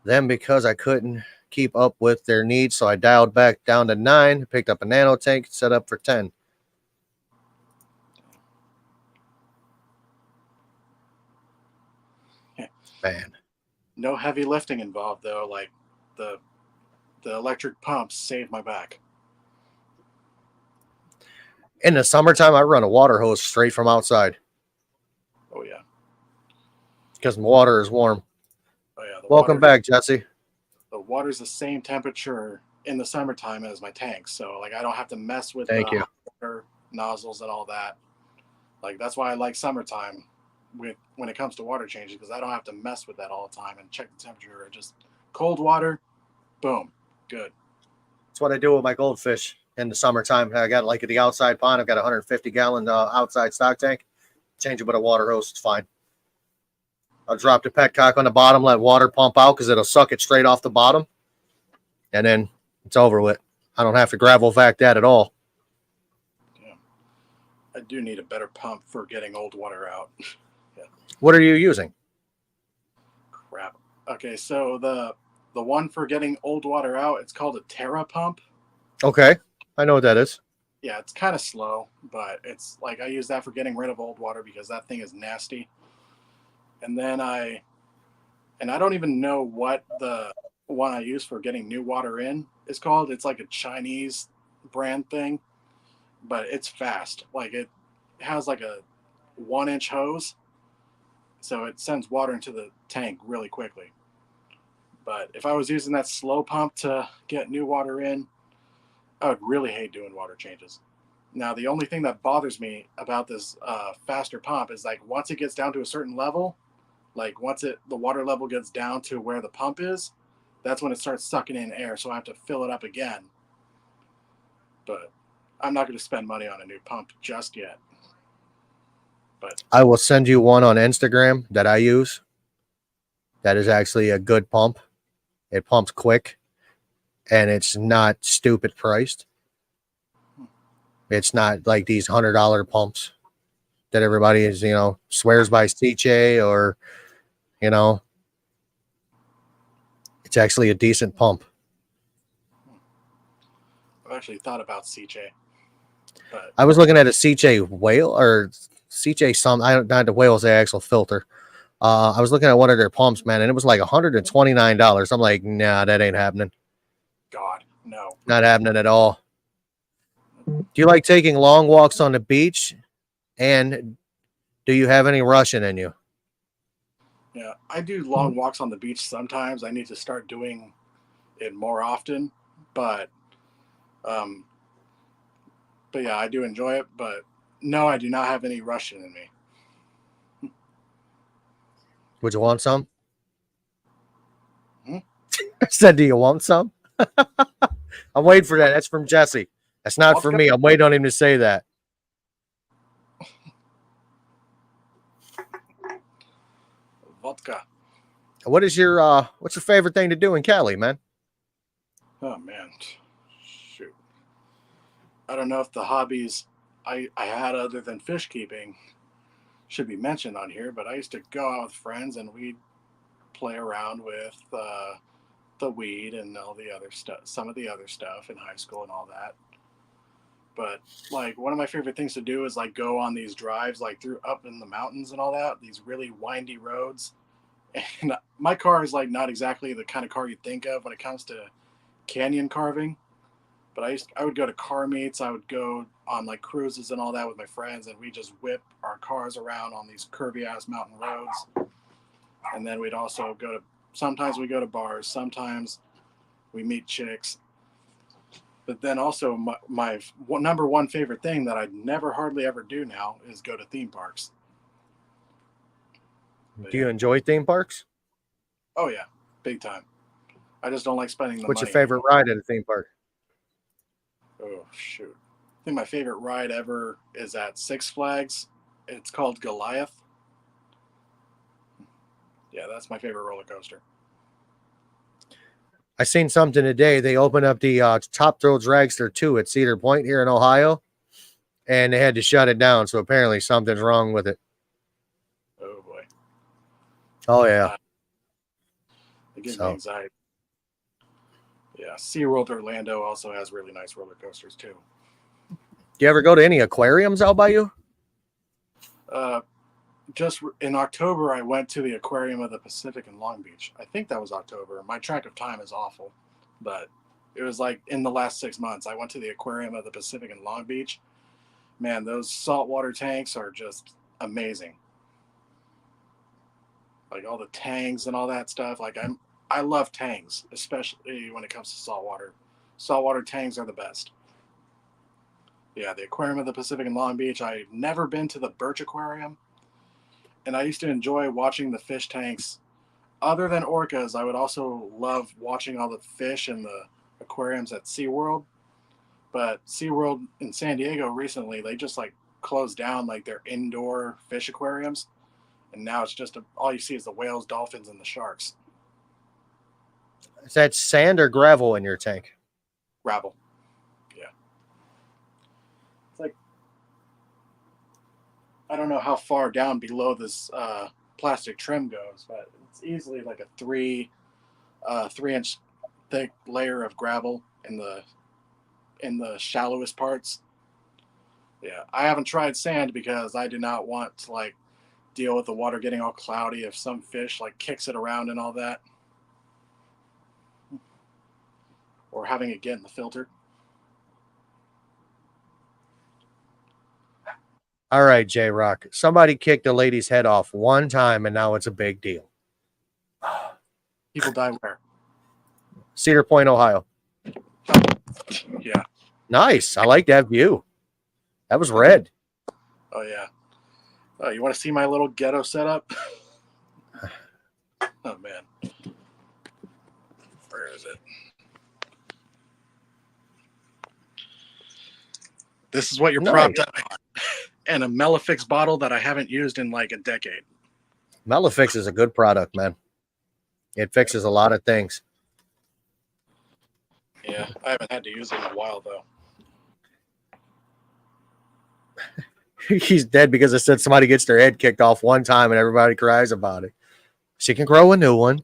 them because I couldn't keep up with their needs. So I dialed back down to 9, picked up a nano tank, set up for 10. Yeah. Man. No heavy lifting involved though. The electric pumps saved my back. In the summertime, I run a water hose straight from outside. Oh yeah. Because my water is warm. Oh yeah. Welcome back, Jesse. the water's the same temperature in the summertime as my tank. So like I don't have to mess with Thank the you. hot water nozzles and all that. Like that's why I like summertime with when it comes to water changing, because I don't have to mess with that all the time and check the temperature. Just cold water, boom, good. That's what I do with my goldfish in the summertime. I got like at the outside pond. I've got a 150-gallon outside stock tank. Change it with a water hose. It's fine. I'll drop the petcock on the bottom, let water pump out because it'll suck it straight off the bottom, and then it's over with. I don't have to gravel vac that at all. Yeah. I do need a better pump for getting old water out. Yeah. What are you using? Crap. Okay, so the one for getting old water out, it's called a Terra pump. Okay, I know what that is. Yeah, it's kind of slow, but it's like I use that for getting rid of old water because that thing is nasty. And then I don't even know what the one I use for getting new water in is called. It's like a Chinese brand thing, but it's fast. Like it has like a 1-inch hose, so it sends water into the tank really quickly. But if I was using that slow pump to get new water in, I would really hate doing water changes. Now, the only thing that bothers me about this faster pump is like once it gets down to a certain level, like once the water level gets down to where the pump is, that's when it starts sucking in air. So I have to fill it up again. But I'm not going to spend money on a new pump just yet. But I will send you one on Instagram that I use. That is actually a good pump. It pumps quick, and it's not stupid priced. It's not like these $100 pumps that everybody is, swears by CJ or, it's actually a decent pump. I've actually thought about CJ. But I was looking at a CJ whale or CJ some. I don't not the whale's the actual filter. I was looking at one of their pumps, man, and it was like $129. I'm like, nah, that ain't happening. God, no. Not happening at all. Do you like taking long walks on the beach? And do you have any Russian in you? Yeah, I do long walks on the beach sometimes. I need to start doing it more often. But um but yeah, I do enjoy it, but no, I do not have any Russian in me. Would you want some? Hmm? I said, do you want some? I'm waiting for that. That's from Jesse. That's not for Vodka? me. I'm waiting on him to say that. Vodka. What's your favorite thing to do in Cali, man? Oh man. Shoot. I don't know if the hobbies I had other than fish keeping should be mentioned on here, but I used to go out with friends and we'd play around with the weed and all the other stuff, some of the other stuff in high school and all that. But like one of my favorite things to do is like go on these drives like through up in the mountains and all that, these really windy roads. And my car is like not exactly the kind of car you think of when it comes to canyon carving. But I would go to car meets, I would go on like cruises and all that with my friends, and we just whip our cars around on these curvy ass mountain roads. And then we'd also sometimes we go to bars, sometimes we meet chicks. But then also my number one favorite thing that I never hardly ever do now is go to theme parks. But Do you enjoy theme parks? oh yeah, big time. I just don't like spending the What's your money favorite anymore. ride at a theme park? Oh shoot! I think my favorite ride ever is at Six Flags. It's called Goliath. Yeah, that's my favorite roller coaster. I seen something today. They opened up the Top Thrill Dragster 2 at Cedar Point here in Ohio, and they had to shut it down. So apparently something's wrong with it. Oh boy. Oh, yeah. It gives me anxiety. Yeah, SeaWorld Orlando also has really nice roller coasters too. Do you ever go to any aquariums out by you? Just in October, I went to the Aquarium of the Pacific in Long Beach. I think that was October. My track of time is awful, but it was like in the last 6 months. I went to the Aquarium of the Pacific in Long Beach. Man, those saltwater tanks are just amazing. like all the tangs and all that stuff. Like I love tangs, especially when it comes to saltwater. Saltwater tangs are the best. Yeah, the Aquarium of the Pacific in Long Beach. I've never been to the Birch Aquarium, and I used to enjoy watching the fish tanks. Other than orcas, I would also love watching all the fish in the aquariums at SeaWorld. But SeaWorld in San Diego recently, they just like closed down like their indoor fish aquariums, and now it's just all you see is the whales, dolphins, and the sharks. Is that sand or gravel in your tank? Gravel. Yeah. It's like I don't know how far down below this plastic trim goes, but it's easily like a 3-inch thick layer of gravel in the shallowest parts. Yeah, I haven't tried sand because I do not want to like deal with the water getting all cloudy if some fish like kicks it around and all that, or having it get in the filter. All right, J Rock. Somebody kicked a lady's head off one time, and now it's a big deal. People die where? Cedar Point, Ohio. Yeah. Nice. I like that view. That was red. Oh yeah. Oh, you want to see my little ghetto setup? Oh man. Where is it? This is what you're propped up on. And a Melifix bottle that I haven't used in like a decade. Melifix is a good product, man. It fixes a lot of things. Yeah, I haven't had to use it in a while though. He's dead because I said somebody gets their head kicked off one time and everybody cries about it. She can grow a new one.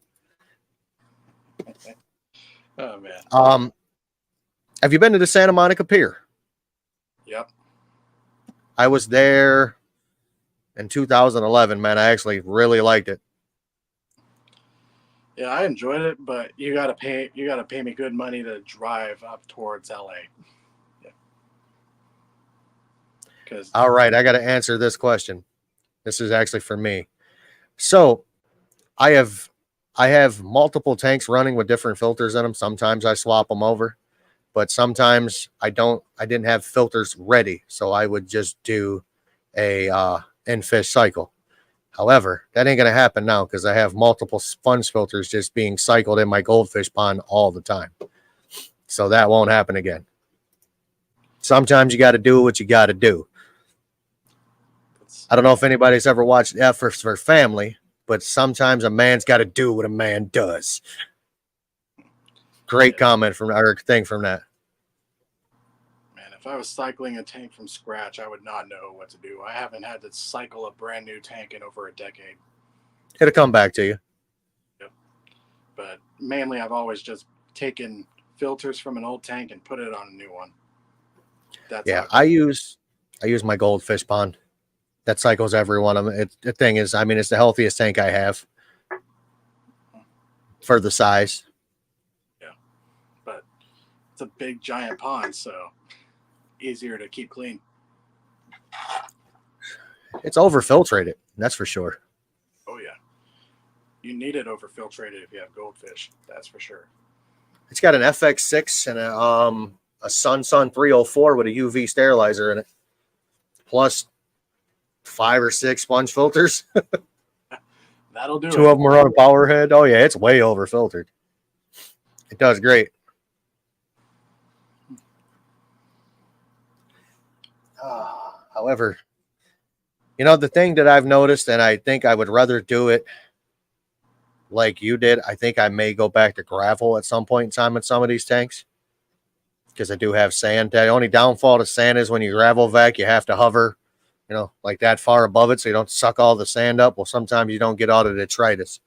Oh man. Have you been to the Santa Monica Pier? Yep. I was there in 2011, man. I actually really liked it. Yeah, I enjoyed it, but you gotta pay me good money to drive up towards LA. Yeah. All right, I got to answer this question. This is actually for me. So I have multiple tanks running with different filters in them. Sometimes I swap them over, but sometimes I don't. I didn't have filters ready, so I would just do a in-fish cycle. However, that ain't gonna happen now because I have multiple sponge filters just being cycled in my goldfish pond all the time. So that won't happen again. Sometimes you got to do what you got to do. I don't know if anybody's ever watched F for Family, but sometimes a man's got to do what a man does. Great comment from our thing from that. Man, if I was cycling a tank from scratch, I would not know what to do. I haven't had to cycle a brand new tank in over a decade. It'll come back to you. Yep. But mainly, I've always just taken filters from an old tank and put it on a new one. I use my goldfish pond. That cycles every one of them. The thing is, I mean, it's the healthiest tank I have for the size. Yeah, but it's a big, giant pond, so easier to keep clean. It's overfiltrated, that's for sure. Oh yeah, you need it overfiltrated if you have goldfish. That's for sure. It's got an FX6 and a Sun 304 with a UV sterilizer in it, plus 5 or 6 sponge filters. That'll do. 2 of them are on a power head. Oh yeah, it's way over filtered. It does great. However, you know, the thing that I've noticed, and I think I would rather do it like you did, I think I may go back to gravel at some point in time in some of these tanks because I do have sand. The only downfall to sand is when you gravel vac, you have to hover, you know, like that far above it so you don't suck all the sand up. Well, sometimes you don't get all the detritus.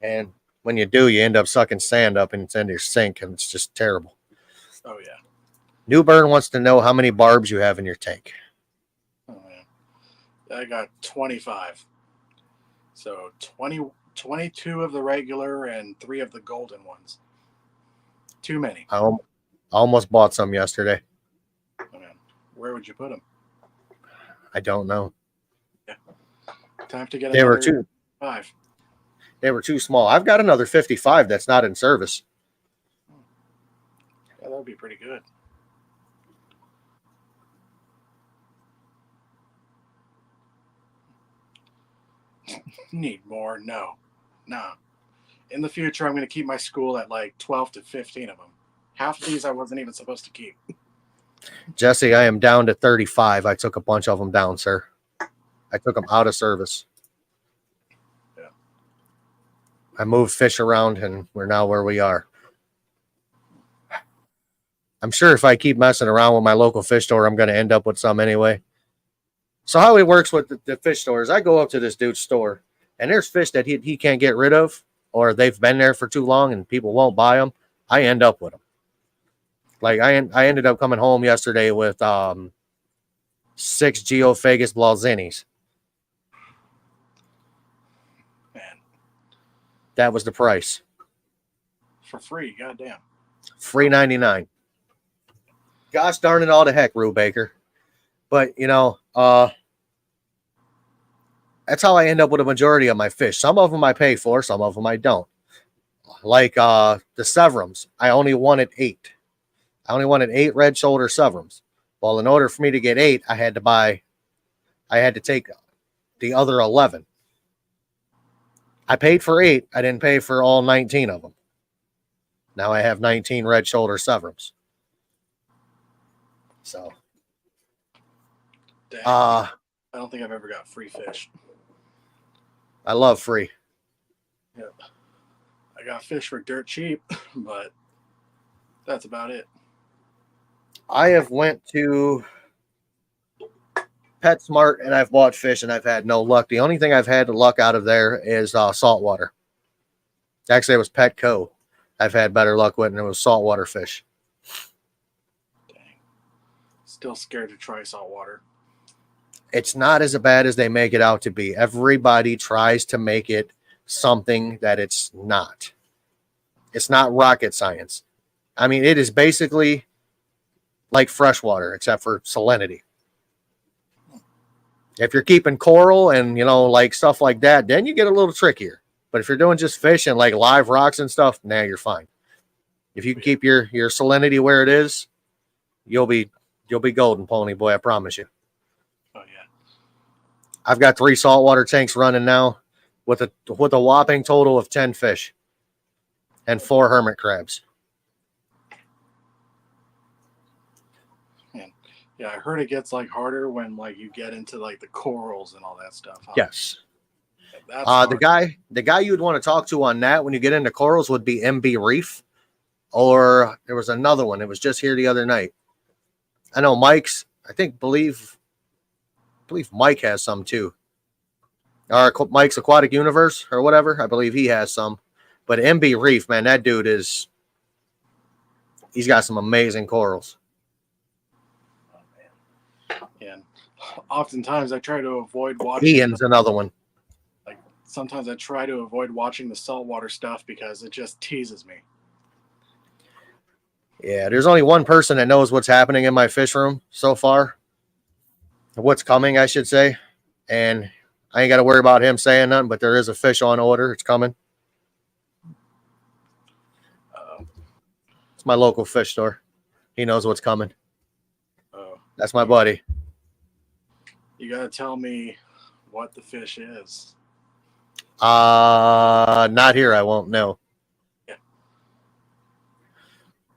And when you do, you end up sucking sand up and it's in your sink, and it's just terrible. Oh, yeah. Newburn wants to know how many barbs you have in your tank. Oh, man. I got 25. So 22 of the regular and 3 of the golden ones. Too many. I almost bought some yesterday. Oh, man. Where would you put them? I don't know. Yeah. Time to get they were 2. 5. They were too small. I've got another 55 that's not in service. Yeah, that would be pretty good. Need more? No. No. In the future, I'm going to keep my school at like 12 to 15 of them. Half of these I wasn't even supposed to keep. Jesse, I am down to 35. I took a bunch of them down, sir. I took them out of service. Yeah. I moved fish around, and we're now where we are. I'm sure if I keep messing around with my local fish store, I'm going to end up with some anyway. So how it works with the fish stores, I go up to this dude's store, and there's fish that he can't get rid of, or they've been there for too long and people won't buy them. I end up with them. Like I ended up coming home yesterday with 6 Geophagus blauzinis. Man. That was the price. For free, goddamn. Free 99. Gosh darn it all to heck, Rue Baker. But that's how I end up with a majority of my fish. Some of them I pay for, some of them I don't. Like the Severums, I only wanted 8. I only wanted 8 red shoulder Severums. Well, in order for me to get 8, I had to take the other 11. I paid for 8. I didn't pay for all 19 of them. Now I have 19 red shoulder Severums. So, Dang. I don't think I've ever got free fish. I love free. Yep. I got fish for dirt cheap, but that's about it. I have went to PetSmart and I've bought fish and I've had no luck. The only thing I've had luck out of there is saltwater. Actually, it was Petco. I've had better luck with, and it was saltwater fish. Dang. Still scared to try saltwater. It's not as bad as they make it out to be. Everybody tries to make it something that it's not. It's not rocket science. I mean, it is basically like freshwater, except for salinity. If you're keeping coral and, like stuff like that, then you get a little trickier. But if you're doing just fish and like live rocks and stuff, you're fine. If you can keep your salinity where it is, you'll be golden, pony boy. I promise you. Oh yeah. I've got 3 saltwater tanks running now with a whopping total of 10 fish and 4 hermit crabs. Man. Yeah, I heard it gets like harder when like you get into like the corals and all that stuff. Huh? Yes. That's the guy you would want to talk to on that when you get into corals would be MB Reef, or there was another one. It was just here the other night. I know Mike's. Believe Mike has some too. Or Mike's Aquatic Universe or whatever. I believe he has some. But MB Reef, man, that dude he's got some amazing corals. Oh, man. And oftentimes I try to avoid watching. Ian's another one. Sometimes I try to avoid watching the saltwater stuff because it just teases me. Yeah, there's only one person that knows what's happening in my fish room so far. What's coming, I should say. And I ain't got to worry about him saying nothing, but there is a fish on order. It's coming. It's my local fish store. He knows what's coming. That's my buddy. You got to tell me what the fish is. Not here. I won't know. Yeah.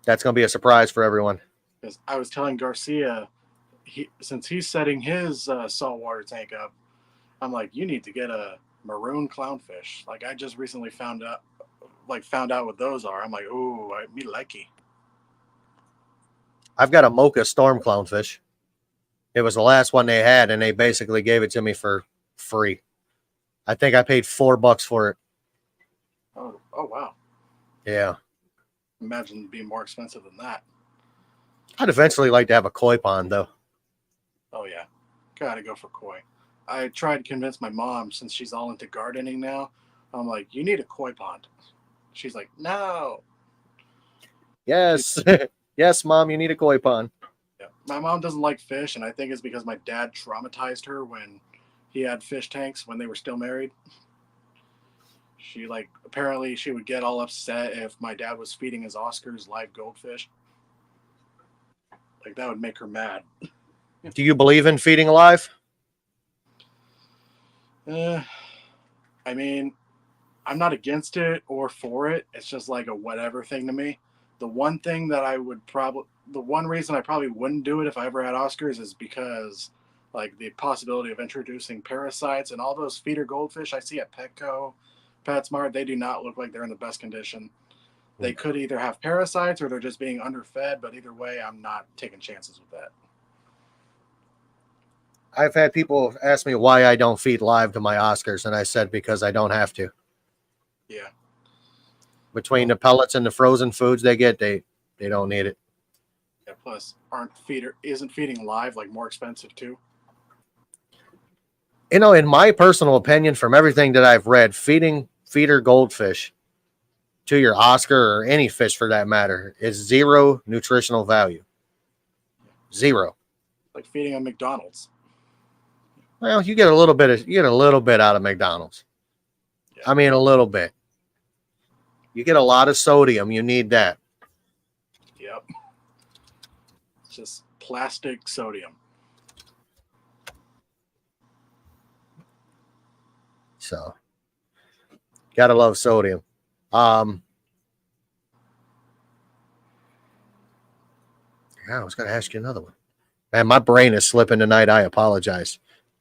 That's going to be a surprise for everyone. Because I was telling Garcia, since he's setting his saltwater tank up, I'm like, you need to get a maroon clownfish. Like I just recently found out what those are. I'm like, ooh, me likey. I've got a mocha storm clownfish. It was the last one they had, and they basically gave it to me for free. I think I paid $4 for it. Oh wow. Yeah. Imagine it'd be more expensive than that. I'd eventually like to have a koi pond, though. Oh yeah, gotta go for koi. I tried to convince my mom, since she's all into gardening now. I'm like, you need a koi pond. She's like, no. Yes. Yes, Mom, you need a koi pond. Yeah. My mom doesn't like fish, and I think it's because my dad traumatized her when he had fish tanks when they were still married. She like apparently she would get all upset if my dad was feeding his Oscars live goldfish. Like that would make her mad. Do you believe in feeding alive? Uh, I mean, I'm not against it or for it. It's just like a whatever thing to me. The one thing that I would probably, the one reason I probably wouldn't do it if I ever had Oscars is because, like, the possibility of introducing parasites and all those feeder goldfish I see at Petco, PetSmart, they do not look like they're in the best condition. They could either have parasites or they're just being underfed, but either way, I'm not taking chances with that. I've had people ask me why I don't feed live to my Oscars, and I said because I don't have to. Yeah. Between the pellets and the frozen foods they get, they don't need it. Yeah. Plus, isn't feeding live like more expensive too? You know, in my personal opinion, from everything that I've read, feeding feeder goldfish to your Oscar or any fish for that matter is zero nutritional value. Zero. Like feeding on McDonald's. Well, you get a little bit out of McDonald's. Yeah. I mean, a little bit. You get a lot of sodium. You need that. Yep. It's just plastic sodium. So, gotta love sodium. Yeah, I was gonna ask you another one. Man, my brain is slipping tonight. I apologize.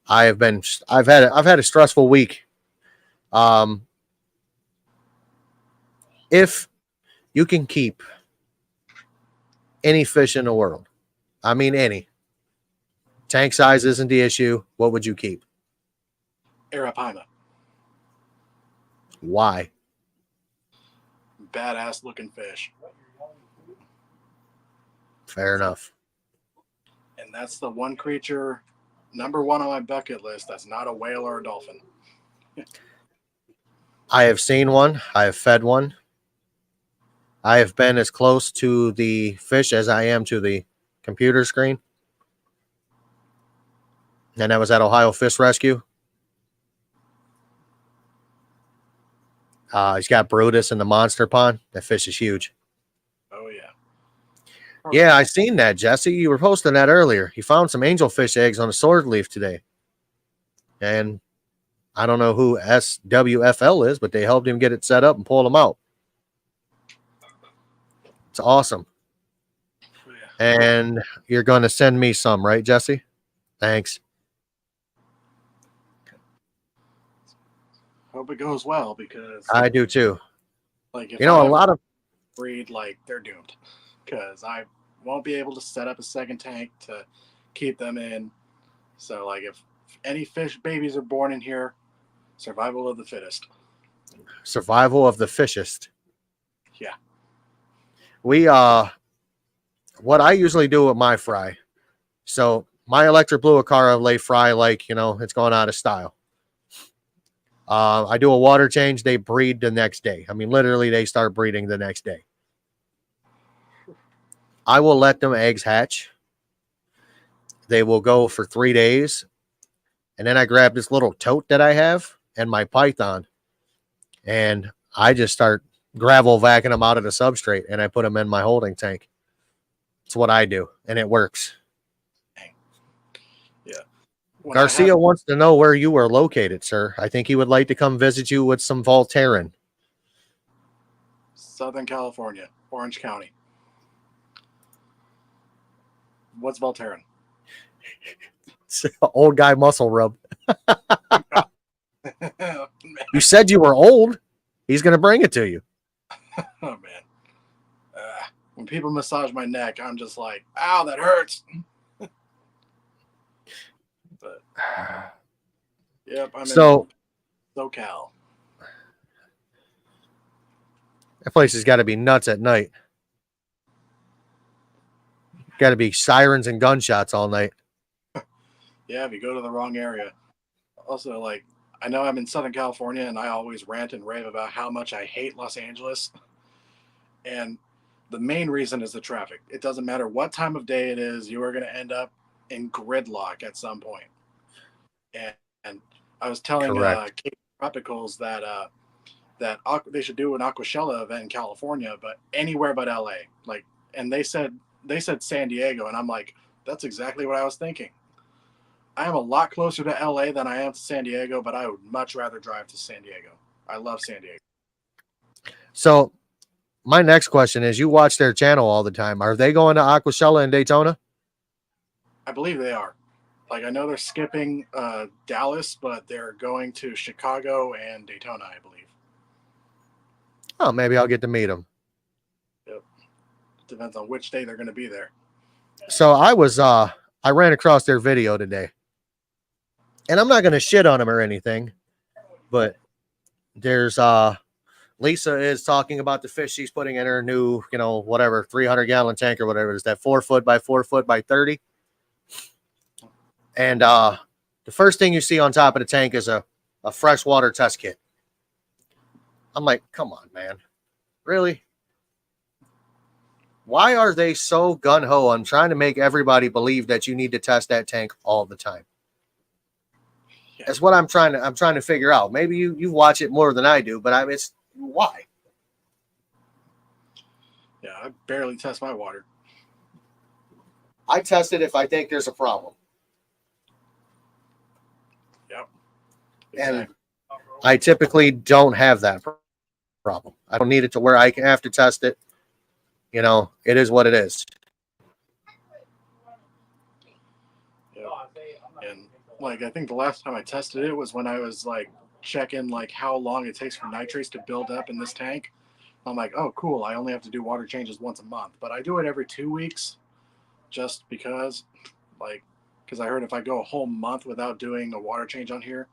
I've had a stressful week. If you can keep any fish in the world, I mean any, tank size isn't the issue. What would you keep? Arapaima. Why? Badass looking fish. Fair enough. And that's the one creature, number one on my bucket list, that's not a whale or a dolphin. I have seen one. I have fed one. I have been as close to the fish as I am to the computer screen. And that was at Ohio Fish Rescue. He's got Brutus in the monster pond. That fish is huge. Oh, yeah. Yeah, I seen that, Jesse. You were posting that earlier. He found some angelfish eggs on a sword leaf today. And I don't know who SWFL is, but they helped him get it set up and pull them out. It's awesome. Oh, yeah. And you're going to send me some, right, Jesse? Thanks. Hope it goes well because I do too. like if You know, I a lot of breed, like they're doomed because I won't be able to set up a second tank to keep them in. So like if any fish babies are born in here, survival of the fittest. survival of the fittest. Yeah. We what I usually do with my fry. So my electric blue acara lay fry like, you know, it's going out of style. I do a water change. They breed the next day. I mean, literally, they start breeding the next day. I will let them eggs hatch. They will go for 3 days. And then I grab this little tote that I have and my python. And I just start gravel vacuuming them out of the substrate. And I put them in my holding tank. It's what I do. And it works. Yeah. Garcia wants to know where you are located, sir. I think he would like to come visit you with some Voltaren. Southern California, Orange County. What's Voltaren? It's an old guy muscle rub. You said you were old. He's going to bring it to you. Oh, man. When people massage my neck, I'm just like, ow, that hurts. But, yep, I'm in SoCal. That place has got to be nuts at night. Got to be sirens and gunshots all night. Yeah, if you go to the wrong area. Also, like, I know I'm in Southern California, and I always rant and rave about how much I hate Los Angeles. And the main reason is the traffic. It doesn't matter what time of day it is, you are going to end up in gridlock at some point. And I was telling Kate Tropicals that that they should do an Aquashella event in California, but anywhere but LA. Like, and they said San Diego, and I'm like, that's exactly what I was thinking. I am a lot closer to LA than I am to San Diego, but I would much rather drive to San Diego. I love San Diego. So my next question is, you watch their channel all the time. Are they going to Aquashella in Daytona? I believe they are. Like, I know they're skipping Dallas, but they're going to Chicago and Daytona, I believe. Oh, maybe I'll get to meet them. Yep. Depends on which day they're going to be there. So I ran across their video today. And I'm not going to shit on them or anything, but there's Lisa is talking about the fish she's putting in her new, whatever, 300-gallon tank or whatever it is, that 4 foot by 4 foot by 30. And the first thing you see on top of the tank is a freshwater test kit. I'm like, come on, man. Really? Why are they so gung-ho on trying to make everybody believe that you need to test that tank all the time? Yeah. That's what I'm trying to figure out. Maybe you watch it more than I do, but it's why? Yeah, I barely test my water. I test it if I think there's a problem. Yep. Exactly. And I typically don't have that problem. I don't need it to where I can have to test it. It is what it is. Yep. And like, I think the last time I tested it was when I was like checking like how long it takes for nitrates to build up in this tank. I'm like, oh, cool. I only have to do water changes once a month, but I do it every 2 weeks just because I heard if I go a whole month without doing a water change on here,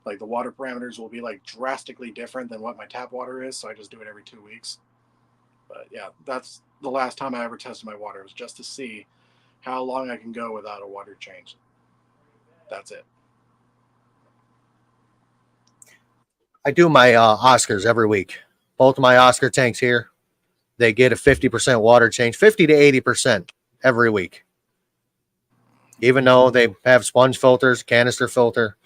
like the water parameters will be like drastically different than what my tap water is. So I just do it every 2 weeks. But yeah, that's the last time I ever tested my water, was just to see how long I can go without a water change. That's it. I do my Oscars every week. Both of my Oscar tanks here, they get a 50% water change, 50 to 80% every week. Even though they have sponge filters, canister filter,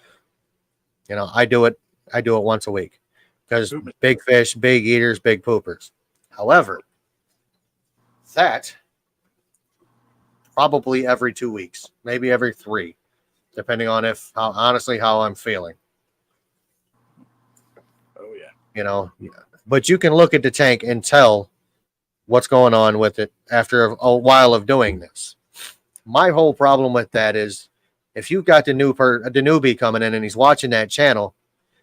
I do it once a week because big fish, big eaters, big poopers. However, that probably every 2 weeks, maybe every 3, depending on how I'm feeling. Oh yeah. But you can look at the tank and tell what's going on with it after a while of doing this. My whole problem with that is, if you've got the newbie coming in and he's watching that channel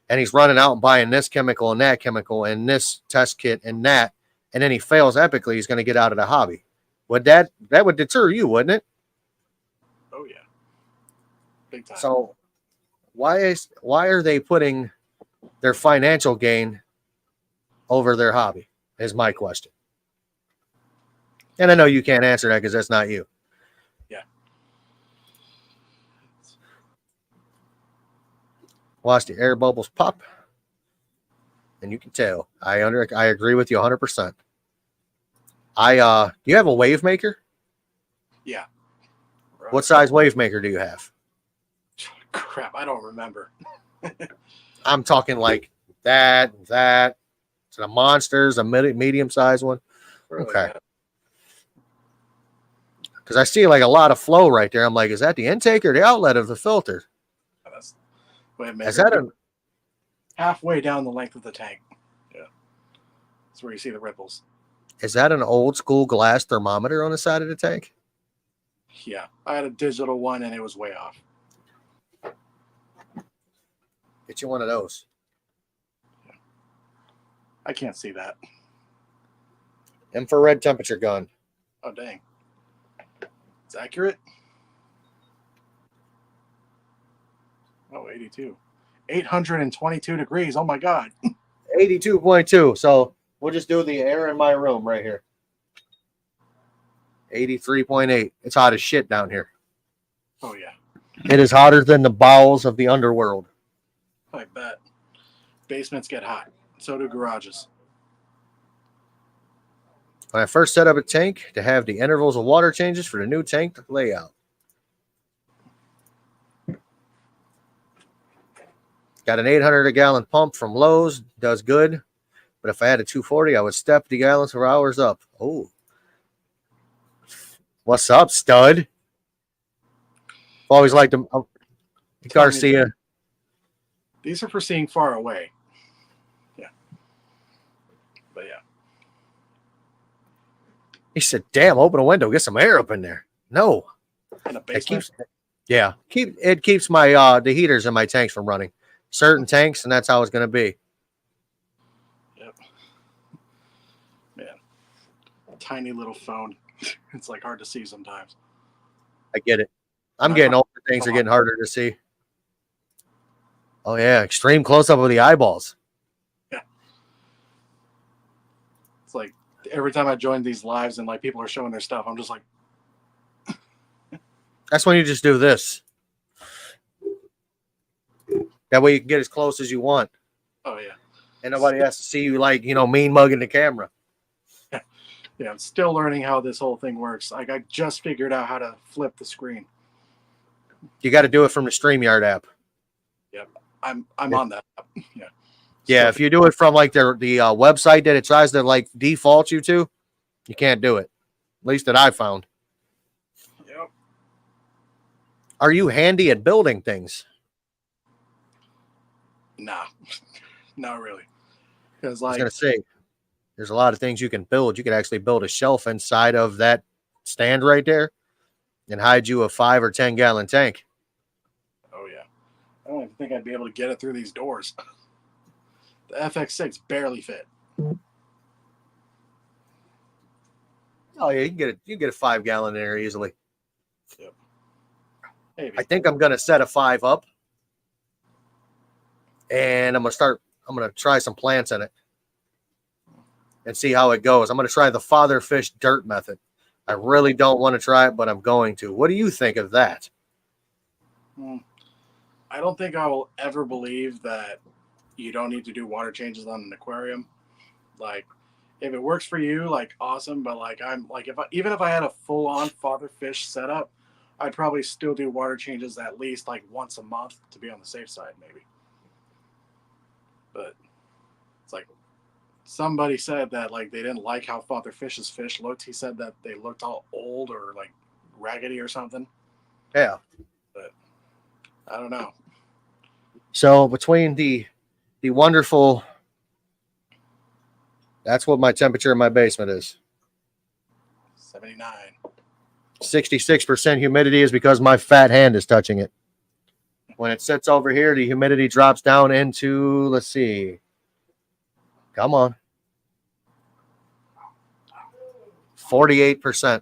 and he's running out and buying this chemical and that chemical and this test kit and that, and then he fails epically, he's going to get out of the hobby. That would deter you, wouldn't it? Oh yeah. Big time. So why are they putting their financial gain over their hobby is my question. And I know you can't answer that because that's not you. Yeah. Watch the air bubbles pop. And you can tell. I agree with you 100%. Do you have a wave maker? Yeah. Right. What size wave maker do you have? Crap, I don't remember. I'm talking like that. So the monsters, a medium size one. Really okay. Because I see like a lot of flow right there. I'm like, is that the intake or the outlet of the filter? Is that halfway down the length of the tank? Yeah. That's where you see the ripples. Is that an old school glass thermometer on the side of the tank? Yeah. I had a digital one and it was way off. Get you one of those. Yeah. I can't see that. Infrared temperature gun. Oh, dang. It's accurate. Oh, 82. 822 degrees. Oh, my God. 82.2. So we'll just do the air in my room right here. 83.8. It's hot as shit down here. Oh, yeah. It is hotter than the bowels of the underworld. I bet. Basements get hot. So do garages. When I first set up a tank to have the intervals of water changes for the new tank layout. Got an 800 gallon pump from Lowe's. Does good. But if I had a 240, I would step the gallons for hours up. Oh, what's up, stud? Always liked them. Oh, Garcia. These are for seeing far away. Yeah. But yeah. He said, damn, open a window, get some air up in there. No. In a basement? It keeps my the heaters in my tanks from running. Certain tanks, and that's how it's gonna be. Yep. Man. Tiny little phone. It's like hard to see sometimes. I get it. I'm getting older, things are getting harder to see. Oh yeah, extreme close up of the eyeballs. Yeah. It's like every time I join these lives and like people are showing their stuff, I'm just like, that's when you just do this. That way you can get as close as you want. oh yeah. And nobody has to see you like, mean mugging the camera. Yeah, I'm still learning how this whole thing works. Like I just figured out how to flip the screen. You got to do it from the StreamYard app. Yep. I'm on that app. Yeah. Yeah, if you do it from like the website that it tries to like default you to, you can't do it. At least that I found. Yep. Are you handy at building things? Nah, not really. Because I was like, gonna say, there's a lot of things you can build. You could actually build a shelf inside of that stand right there, and hide you a 5 or 10 gallon tank. oh yeah, I don't even think I'd be able to get it through these doors. The FX6 barely fit. Oh yeah, you can get it. You can get a 5 gallon in there easily. Yep. Maybe. I think I'm gonna set a 5 up, and I'm gonna try some plants in it and see how it goes. I'm gonna try the father fish dirt method. I really don't want to try it, but I'm going to. What do you think of that? I don't think I will ever believe that you don't need to do water changes on an aquarium. Like, if it works for you, like awesome. But like, I'm like, even if I had a full on father fish setup, I'd probably still do water changes at least like once a month to be on the safe side, maybe. But it's like somebody said that like they didn't like how father fish's fish looked. He said that they looked all old or like raggedy or something. Yeah. But I don't know. So between the wonderful, that's what my temperature in my basement is. 79. 66% humidity is because my fat hand is touching it. When it sits over here, the humidity drops down into, let's see. Come on. 48%. I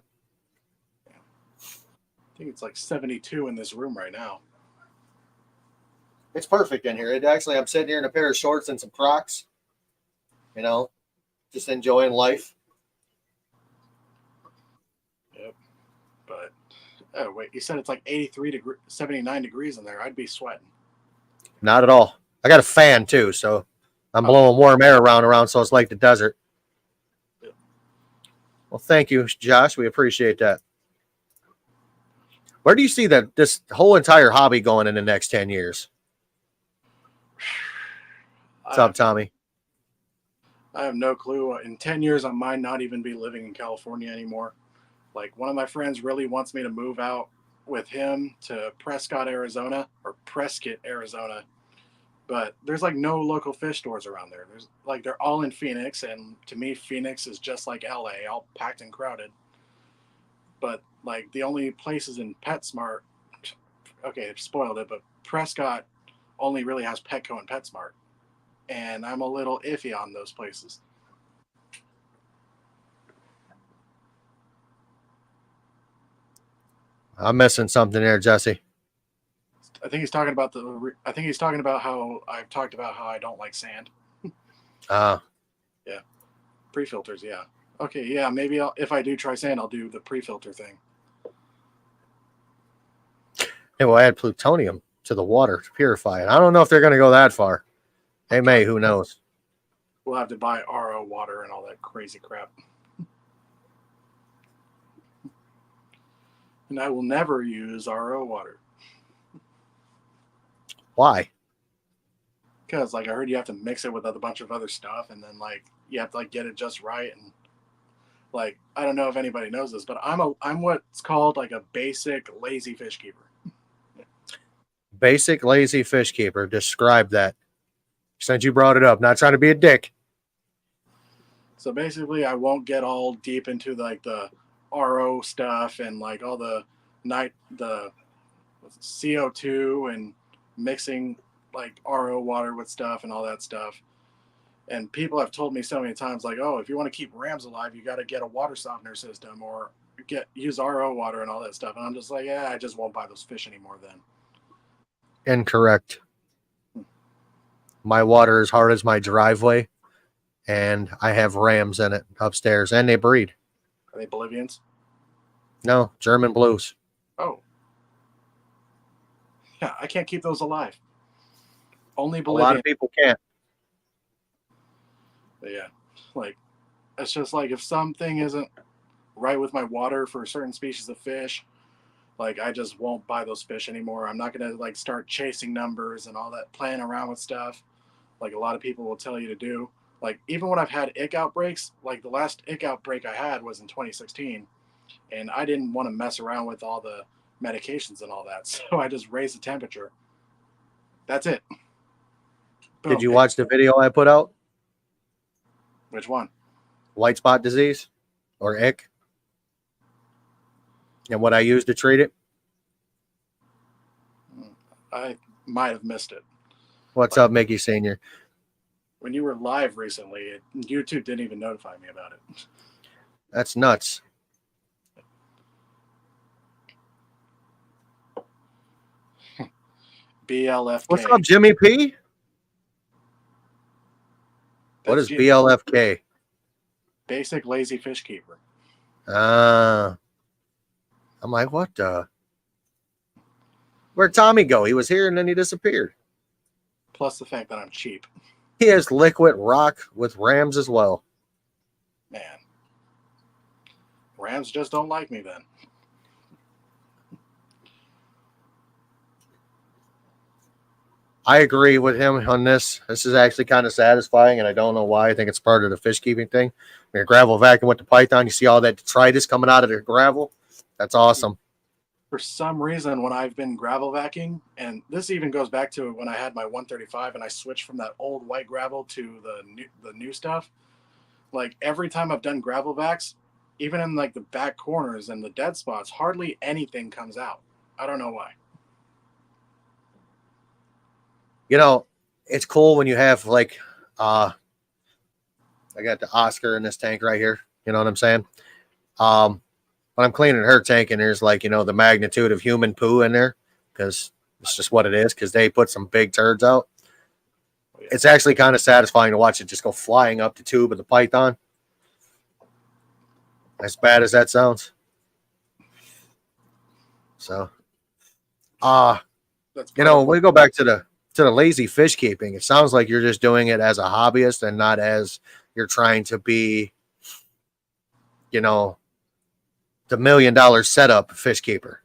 think it's like 72 in this room right now. It's perfect in here. I'm sitting here in a pair of shorts and some Crocs. Just enjoying life. Yep. But oh wait, you said it's like 79 degrees in there. I'd be sweating. Not at all. I got a fan too, so I'm blowing warm air around, so it's like the desert. Yep. Well, thank you, Josh. We appreciate that. Where do you see that this whole entire hobby going in the next 10 years? What's up, Tommy? I have no clue. In 10 years, I might not even be living in California anymore. Like, one of my friends really wants me to move out with him to Prescott, Arizona. But there's like no local fish stores around there. They're all in Phoenix. And to me, Phoenix is just like LA, all packed and crowded. But like the only places in PetSmart, okay, they've spoiled it, but Prescott only really has Petco and PetSmart. And I'm a little iffy on those places. I'm missing something there, Jesse. I think he's talking about how I've talked about how I don't like sand. Yeah. Pre-filters, yeah. Okay, yeah, maybe if I do try sand, I'll do the pre-filter thing. Hey, we'll add plutonium to the water to purify it. I don't know if they're going to go that far. They may, who knows? We'll have to buy RO water and all that crazy crap. And I will never use RO water. Why? because like I heard you have to mix it with a bunch of other stuff, and then like you have to like get it just right. And like I don't know if anybody knows this, but I'm what's called like a basic lazy fish keeper. Basic lazy fish keeper. Describe that. Since you brought it up, not trying to be a dick. So basically, I won't get all deep into like the RO stuff and like all the the CO2 and mixing like RO water with stuff and all that stuff. And people have told me so many times, like, oh, if you want to keep rams alive, you got to get a water softener system or use RO water and all that stuff. And I'm just like, yeah, I just won't buy those fish anymore then. Incorrect. My water is hard as my driveway, and I have rams in it upstairs, and they breed. Are they Bolivians? No, German blues. Oh. Yeah, I can't keep those alive. Only A Bolivian. lot of people can't. But yeah, like, it's just like if something isn't right with my water for a certain species of fish, like I just won't buy those fish anymore. I'm not gonna like start chasing numbers and all that, playing around with stuff like a lot of people will tell you to do. Like even when I've had ick outbreaks, like the last ick outbreak I had was in 2016, and I didn't want to mess around with all the medications and all that, so I just raised the temperature. That's it. Boom. Did you watch the video I put out? Which one? White spot disease or ick? And what I use to treat it? I might have missed it. What's up, Mickey Sr.? When you were live recently, YouTube didn't even notify me about it. That's nuts. BLFK. What's up, Jimmy P? What is BLFK? Basic lazy fish keeper. I'm like, what the? Where'd Tommy go? He was here and then he disappeared. Plus the fact that I'm cheap. He has liquid rock with rams as well. Man. Rams just don't like me then. I agree with him on this. This is actually kind of satisfying, and I don't know why. I think it's part of the fish keeping thing. When you're gravel vacuum with the python, you see all that detritus coming out of the gravel. That's awesome. For some reason, when I've been gravel vacuuming, and this even goes back to when I had my 135 and I switched from that old white gravel to the new stuff, like every time I've done gravel vacs, even in like the back corners and the dead spots, hardly anything comes out. I don't know why. You know, it's cool when you have like I got the Oscar in this tank right here. You know what I'm saying? When I'm cleaning her tank and there's like, you know, the magnitude of human poo in there, because it's just what it is, because they put some big turds out. It's actually kind of satisfying to watch it just go flying up the tube of the python. As bad as that sounds. So, you know, we go back to the lazy fish keeping. It sounds like you're just doing it as a hobbyist and not as you're trying to be, you know, the $1 million setup fish keeper.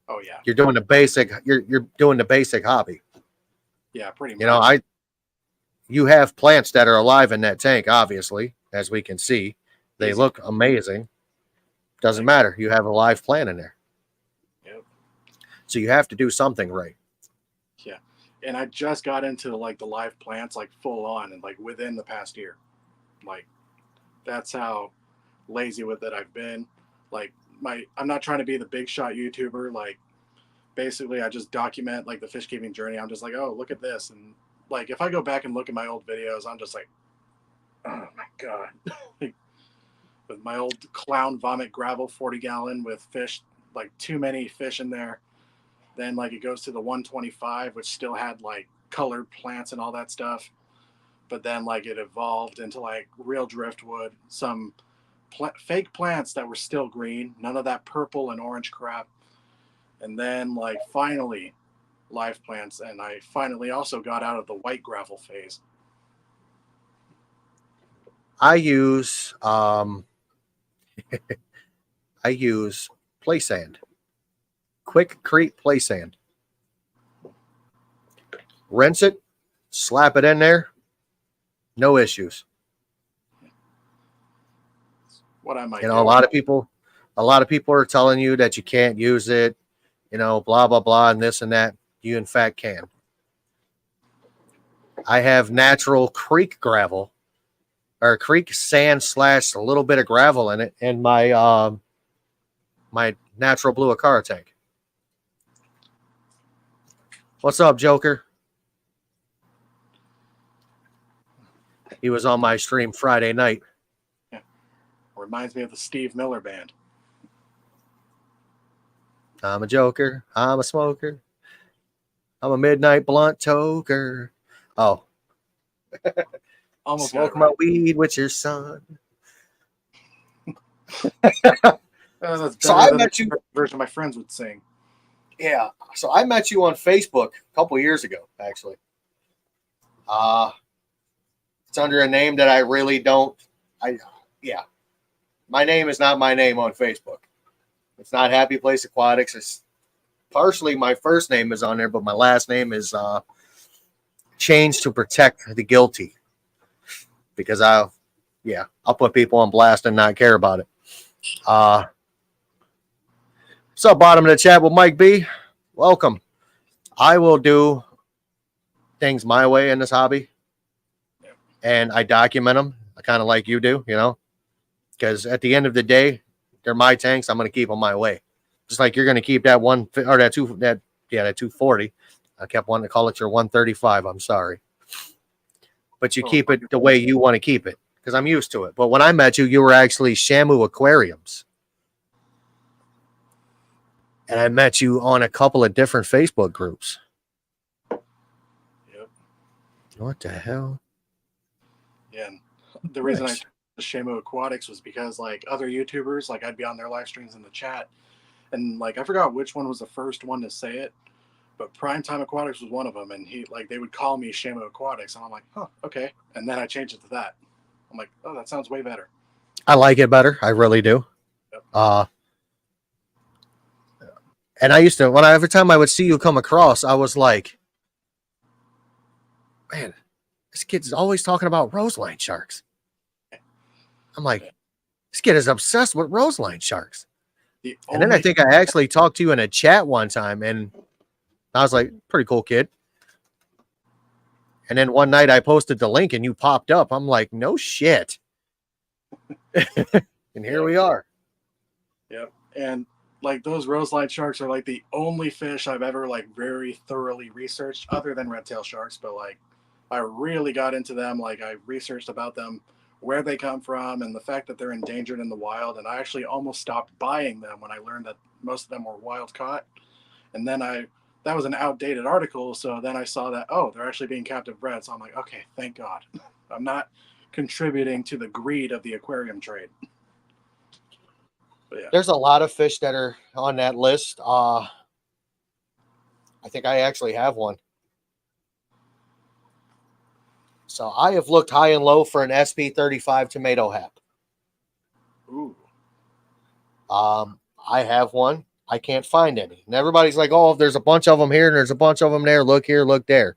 Oh yeah. You're doing the basic, you're doing the basic hobby. Yeah, pretty much. You know, you have plants that are alive in that tank, obviously, as we can see. They look amazing. Doesn't matter. You have a live plant in there. Yep. So you have to do something right. Yeah. And I just got into like the live plants like full on and like within the past year. Like that's how lazy with it I've been. Like I'm not trying to be the big shot YouTuber. Like basically I just document like the fish keeping journey. I'm just like, oh, look at this. And like if I go back and look at my old videos, I'm just like, oh my God. Like, with my old clown vomit gravel 40-gallon with fish, like too many fish in there. Then like it goes to the 125, which still had like colored plants and all that stuff. But then like it evolved into like real driftwood, some fake plants that were still green, none of that purple and orange crap. And then like finally live plants. And I finally also got out of the white gravel phase. I use play sand. Quickcrete play sand. Rinse it, slap it in there, no issues. What I might You know, do. a lot of people are telling you that you can't use it, you know, blah blah blah, and this and that. You in fact can. I have natural creek gravel or creek sand slash a little bit of gravel in it in my my natural blue Aquara tank. What's up, Joker? He was on my stream Friday night. Yeah. Reminds me of the Steve Miller Band. I'm a joker. I'm a smoker. I'm a midnight blunt toker. Oh, Almost smoke got it my right. weed with your son. That's So better I than met the you. version my friends would sing. Yeah. So I met you on Facebook a couple years ago, actually. It's under a name that I really don't. Yeah. My name is not my name on Facebook. It's not Happy Place Aquatics. It's partially my first name is on there, but my last name is changed to protect the guilty because I'll put people on blast and not care about it. What's up, bottom of the chat with Mike B? Welcome. I will do things my way in this hobby, and I document them. I kind of like you do, you know, because at the end of the day, they're my tanks. I'm going to keep them my way, just like you're going to keep that one or that 240. I kept wanting to call it your 135. I'm sorry, but you keep it the way you want to keep it because I'm used to it. But when I met you, you were actually Shamu Aquariums. And I met you on a couple of different Facebook groups. Yep. What the hell? Yeah. And the reason I the Shamu Aquatics was because like other YouTubers, like I'd be on their live streams in the chat, and like I forgot which one was the first one to say it, but Primetime Aquatics was one of them, and they would call me Shamu Aquatics, and I'm like, huh, okay, and then I changed it to that. I'm like, oh, that sounds way better. I like it better. I really do. Yep. And I used to, every time I would see you come across, I was like, man, this kid's always talking about roseline sharks. I'm like, this kid is obsessed with roseline sharks. And then I think I actually talked to you in a chat one time, and I was like, pretty cool kid. And then one night I posted the link and you popped up. I'm like, no shit. And here we are. Yep. And like those roseline sharks are like the only fish I've ever like very thoroughly researched other than red tail sharks. But like I really got into them. Like I researched about them, where they come from, and the fact that they're endangered in the wild. And I actually almost stopped buying them when I learned that most of them were wild caught. And then that was an outdated article. So then I saw that, oh, they're actually being captive bred. So I'm like, okay, thank God. I'm not contributing to the greed of the aquarium trade. Yeah. There's a lot of fish that are on that list. I think I actually have one. So I have looked high and low for an SP35 tomato hap. Ooh. I have one. I can't find any. And everybody's like, oh, there's a bunch of them here and there's a bunch of them there. Look here, look there.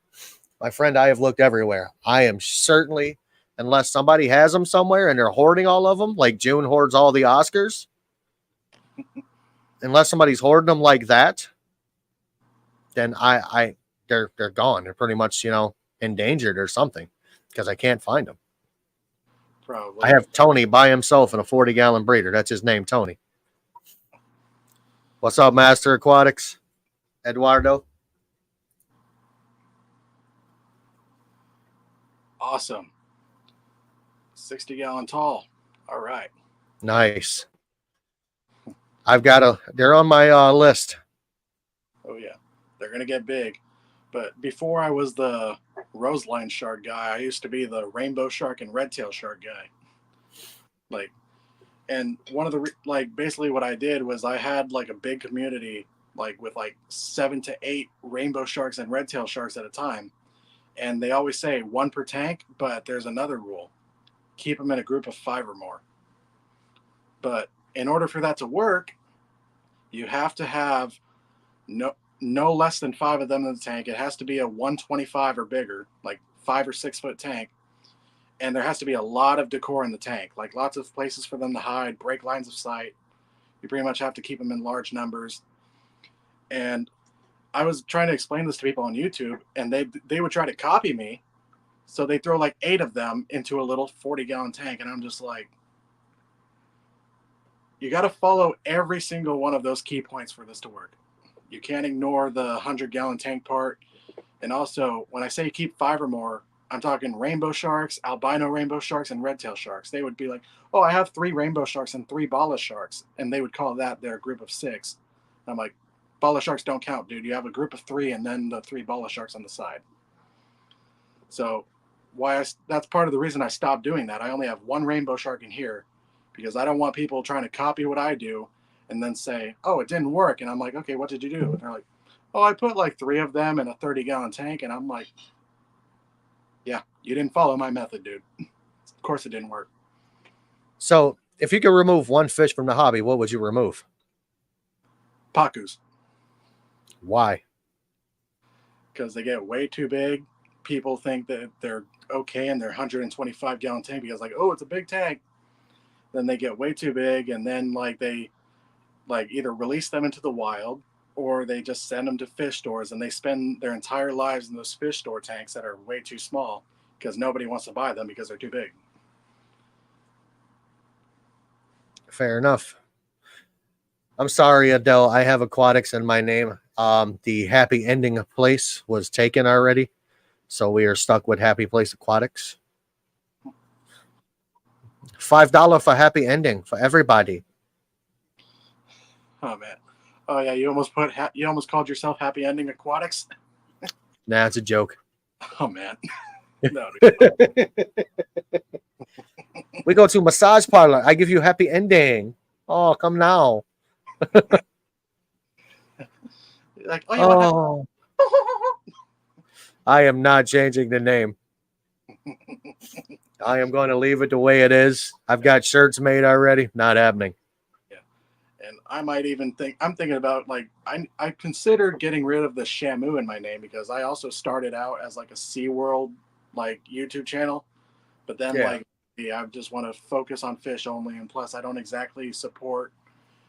My friend, I have looked everywhere. I am certainly, unless somebody has them somewhere and they're hoarding all of them, like June hoards all the Oscars. Unless somebody's hoarding them like that, then they're gone. They're pretty much, endangered or something because I can't find them. Probably. I have Tony by himself in a 40-gallon breeder. That's his name, Tony. What's up, Master Aquatics? Eduardo? Awesome. 60-gallon tall. All right. Nice. They're on my list. Oh, yeah. They're going to get big. But before I was the roseline shark guy, I used to be the rainbow shark and red tail shark guy. And one of the, basically what I did was I had like a big community, with 7 to 8 rainbow sharks and red tail sharks at a time. And they always say 1 per tank, but there's another rule. Keep them in a group of 5 or more. But in order for that to work, you have to have no less than 5 of them in the tank. It has to be a 125 or bigger, like 5 or 6 foot tank. And there has to be a lot of decor in the tank, like lots of places for them to hide, break lines of sight. You pretty much have to keep them in large numbers. And I was trying to explain this to people on YouTube, and they would try to copy me. So they throw like 8 of them into a little 40-gallon tank, and I'm just like, you got to follow every single one of those key points for this to work. You can't ignore the 100-gallon tank part. And also, when I say keep 5 or more, I'm talking rainbow sharks, albino rainbow sharks, and red-tailed sharks. They would be like, oh, I have 3 rainbow sharks and 3 bala sharks. And they would call that their group of 6. I'm like, bala sharks don't count, dude. You have a group of 3 and then the 3 bala sharks on the side. So that's part of the reason I stopped doing that. I only have 1 rainbow shark in here because I don't want people trying to copy what I do and then say, oh, it didn't work. And I'm like, okay, what did you do? And they're like, oh, I put like 3 of them in a 30-gallon tank. And I'm like, yeah, you didn't follow my method, dude. Of course it didn't work. So if you could remove one fish from the hobby, what would you remove? Pacus. Why? Because they get way too big. People think that they're okay in their 125-gallon tank because, like, oh, it's a big tank. Then they get way too big, and then like they like either release them into the wild or they just send them to fish stores, and they spend their entire lives in those fish store tanks that are way too small because nobody wants to buy them because they're too big. Fair enough. I'm sorry, Adele. I have Aquatics in my name. The Happy Ending place was taken already, so we are stuck with Happy Place Aquatics. $5 for Happy Ending for everybody. Oh man. Oh yeah, you almost called yourself Happy Ending Aquatics. Nah, it's a joke. Oh man. No, We go to massage parlor. I give you Happy Ending. Oh, come now. like, oh, you want Oh, I am not changing the name. I am going to leave it the way it is. I've got shirts made already. Not happening. Yeah. And I might even I'm thinking about like I considered getting rid of the Shamu in my name because I also started out as like a SeaWorld like YouTube channel, but then like I just want to focus on fish only, and plus I don't exactly support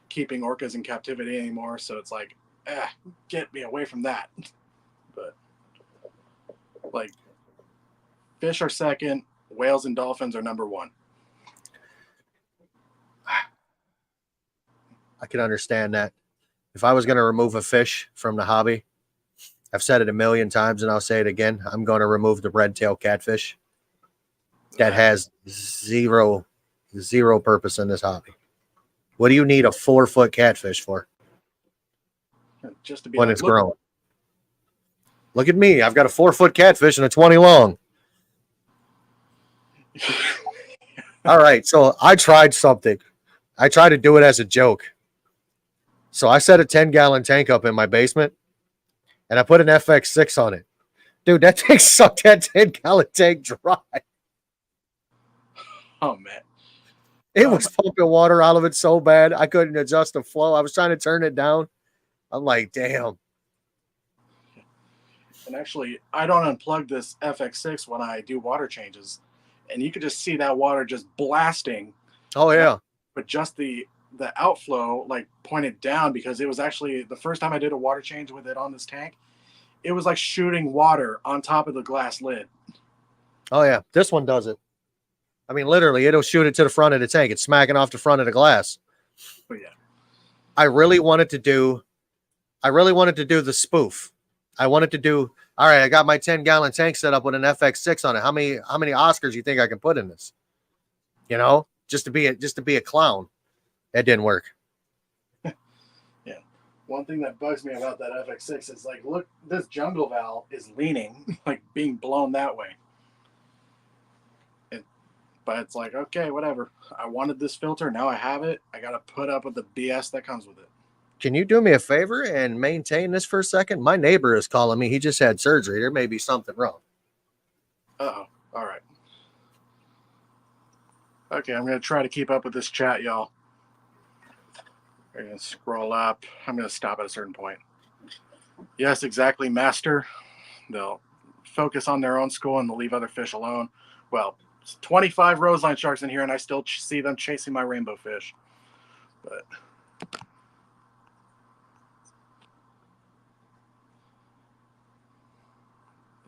keeping orcas in captivity anymore, so it's like, get me away from that. But like, fish are second, whales and dolphins are number 1. I can understand that. If I was going to remove a fish from the hobby, I've said it a million times and I'll say it again. I'm going to remove the red-tailed catfish. That has zero purpose in this hobby. What do you need a 4-foot catfish for? Just to be when like, it's grown. Look at me. I've got a 4-foot catfish and a 20 long. All right. So I tried something. I tried to do it as a joke. So I set a 10-gallon tank up in my basement and I put an FX6 on it. Dude, that thing sucked that 10-gallon tank dry. Oh, man. It was pumping water out of it so bad. I couldn't adjust the flow. I was trying to turn it down. I'm like, damn. And actually, I don't unplug this FX6 when I do water changes. And you could just see that water just blasting. Oh, yeah. But just the outflow, like, pointed down because it was actually the first time I did a water change with it on this tank. It was like shooting water on top of the glass lid. Oh, yeah. This one does it. I mean, literally, it'll shoot it to the front of the tank. It's smacking off the front of the glass. But yeah. I really wanted to do the spoof. I wanted to do, all right, I got my 10-gallon tank set up with an FX6 on it. How many Oscars do you think I can put in this? You know, just to be a clown. That didn't work. Yeah. One thing that bugs me about that FX6 is like, look, this jungle valve is leaning, like being blown that way. But it's like, okay, whatever. I wanted this filter. Now I have it. I got to put up with the BS that comes with it. Can you do me a favor and maintain this for a second? My neighbor is calling me. He just had surgery. There may be something wrong. Uh-oh. All right. Okay, I'm going to try to keep up with this chat, y'all. I'm going to scroll up. I'm going to stop at a certain point. Yes, exactly, master. They'll focus on their own school and they'll leave other fish alone. Well, 25 roseline sharks in here, and I still see them chasing my rainbow fish. But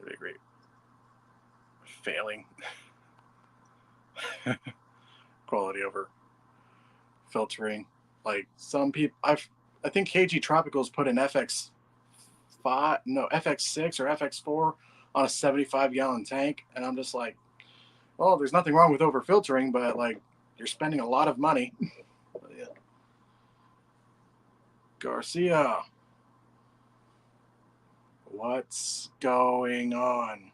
they agree. Failing quality over filtering. Like some people, I think KG Tropicals put an FX6 or FX4 on a 75-gallon tank, and I'm just like, well, there's nothing wrong with over filtering, but like you're spending a lot of money. But yeah. Garcia, what's going on?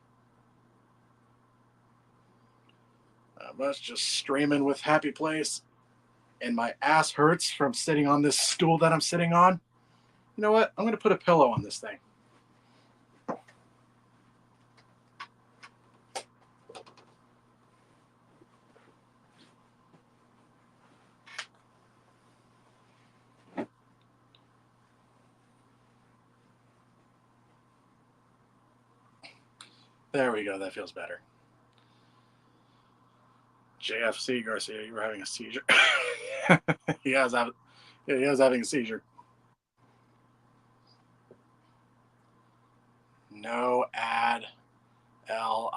That's just streaming with Happy Place, and my ass hurts from sitting on this stool that I'm sitting on. You know what? I'm going to put a pillow on this thing. There we go. That feels better. JFC Garcia, you were having a seizure. he has having a seizure. No ad L.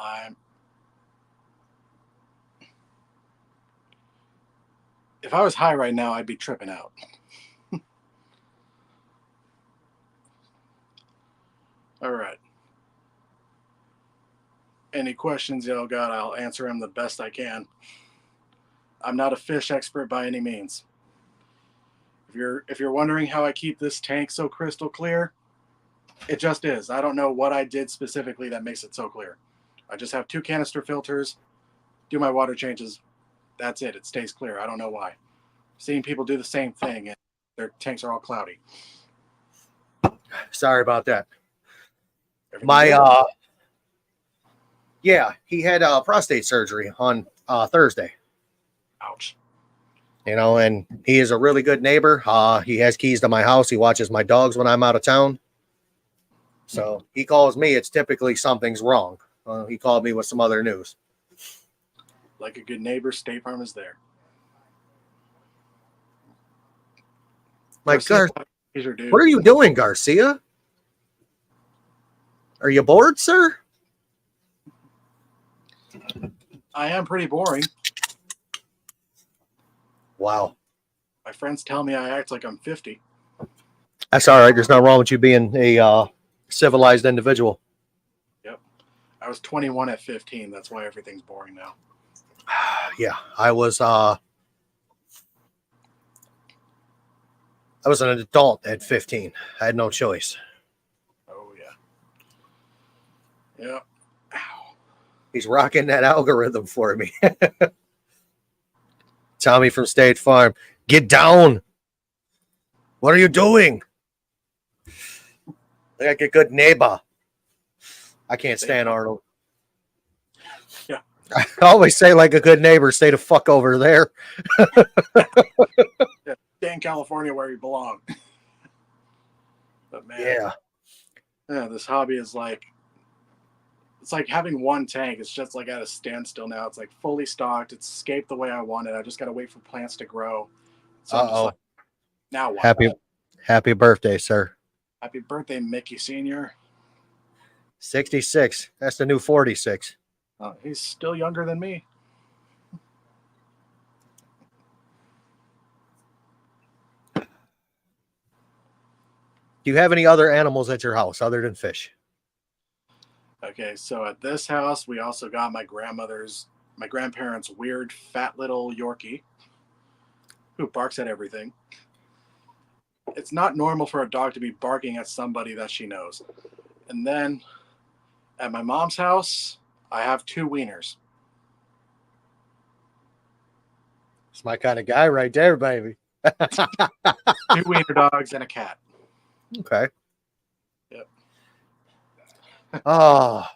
If I was high right now, I'd be tripping out. All right. Any questions y'all got, I'll answer them the best I can. I'm not a fish expert by any means. If you're wondering how I keep this tank so crystal clear, it just is. I don't know what I did specifically that makes it so clear. I just have 2 canister filters, do my water changes. That's it. It stays clear. I don't know why. Seeing people do the same thing and their tanks are all cloudy. Sorry about that. Everything Yeah, he had prostate surgery on Thursday. ouch. You know, and he is a really good neighbor. He has keys to my house. He watches my dogs when I'm out of town. So he calls me. It's typically something's wrong. He called me with some other news. Like a good neighbor, State Farm is there. My God, dude. what are you doing, Garcia? Are you bored, sir? I am pretty boring. Wow. My friends tell me I act like I'm 50. That's all right. There's nothing wrong with you being a civilized individual. Yep. I was 21 at 15. That's why everything's boring now. Yeah, I was an adult at 15. I had no choice. Oh yeah. Yeah. Ow. He's rocking that algorithm for me. Tommy from State Farm, get down. What are you doing? Like a good neighbor. I can't stand Arnold. Yeah. I always say like a good neighbor, stay the fuck over there. Yeah, stay in California where you belong. But Yeah. This hobby is like, it's like having one tank. It's just like at a standstill now. It's like fully stocked. It's escaped the way I want it. I just got to wait for plants to grow. So I'm just like, now what? Happy birthday, sir. Happy birthday, Mickey Sr. 66. That's the new 46. He's still younger than me. Do you have any other animals at your house other than fish? Okay, so at this house, we also got my grandparents' weird fat little Yorkie who barks at everything. It's not normal for a dog to be barking at somebody that she knows. And then at my mom's house, I have 2 wieners. It's my kind of guy right there, baby. 2 wiener dogs and a cat. Okay. Yep. Oh.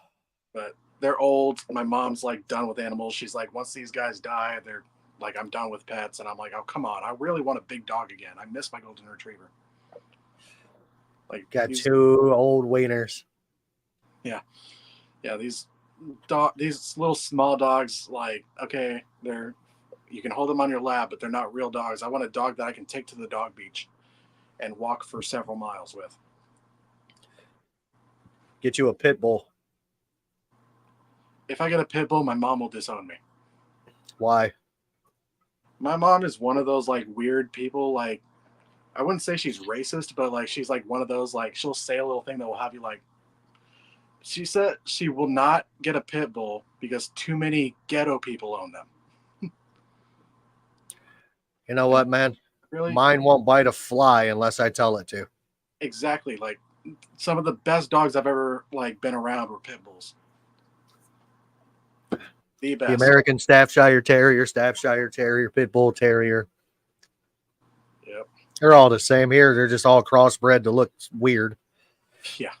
But they're old. My mom's like done with animals. She's like, once these guys die, they're like, I'm done with pets. And I'm like, oh, come on. I really want a big dog again. I miss my golden retriever. Like Got these, 2 old wieners. yeah, these little small dogs. Like, okay, you can hold them on your lap, but they're not real dogs. I want a dog that I can take to the dog beach and walk for several miles with. Get you a pit bull. If I get a pit bull, my mom will disown me. Why? My mom is one of those like weird people. Like, I wouldn't say she's racist, but like she's like one of those, like, she'll say a little thing that will have you like. She said she will not get a pit bull because too many ghetto people own them. You know And what, man? really, Mine won't bite a fly unless I tell it to. exactly. Like some of the best dogs I've ever like been around were pit bulls. The best. The American Staffordshire Terrier, Pit Bull Terrier. Yep. They're all the same here. They're just all crossbred to look weird. Yeah.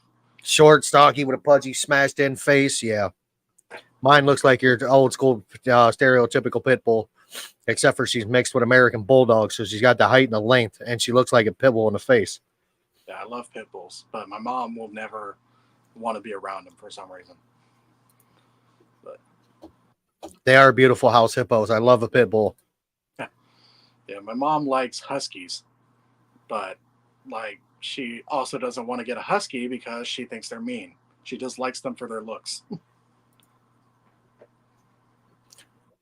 Short, stocky, with a pudgy, smashed-in face. Yeah. Mine looks like your old school stereotypical pit bull, except for she's mixed with American Bulldog, so she's got the height and the length, and she looks like a pit bull in the face. Yeah, I love pit bulls, but my mom will never want to be around them for some reason. But they are beautiful house hippos. I love a pit bull. Yeah, my mom likes huskies, but like she also doesn't want to get a husky because she thinks they're mean. She just likes them for their looks.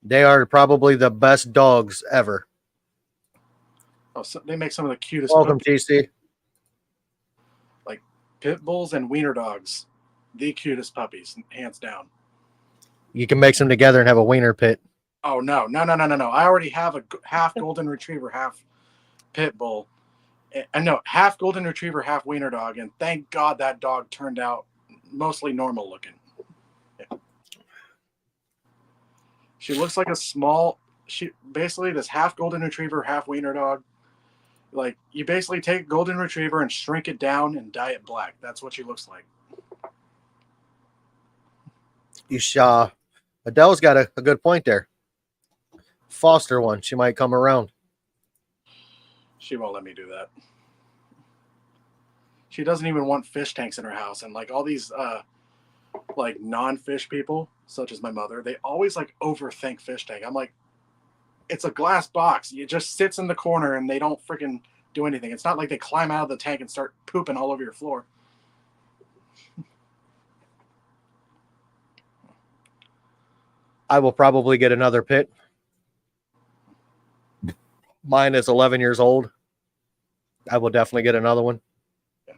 They are probably the best dogs ever. Oh, so they make some of the cutest Welcome, puppies. TC. Like pit bulls and wiener dogs, the cutest puppies, hands down. You can mix them together and have a wiener pit. Oh no. I already have a half golden retriever, half pit bull. I know, half golden retriever, half wiener dog, and thank God that dog turned out mostly normal looking. Yeah. She looks like she basically this half golden retriever, half wiener dog. Like you basically take golden retriever and shrink it down and dye it black. That's what she looks like. Adele's got a good point there. Foster one. She might come around. She won't let me do that. She doesn't even want fish tanks in her house, and like all these like non-fish people, such as my mother, they always like overthink fish tank. I'm like, it's a glass box. It just sits in the corner and they don't freaking do anything. It's not like they climb out of the tank and start pooping all over your floor. I will probably get another pit. Mine is 11 years old. I will definitely get another one. Yeah.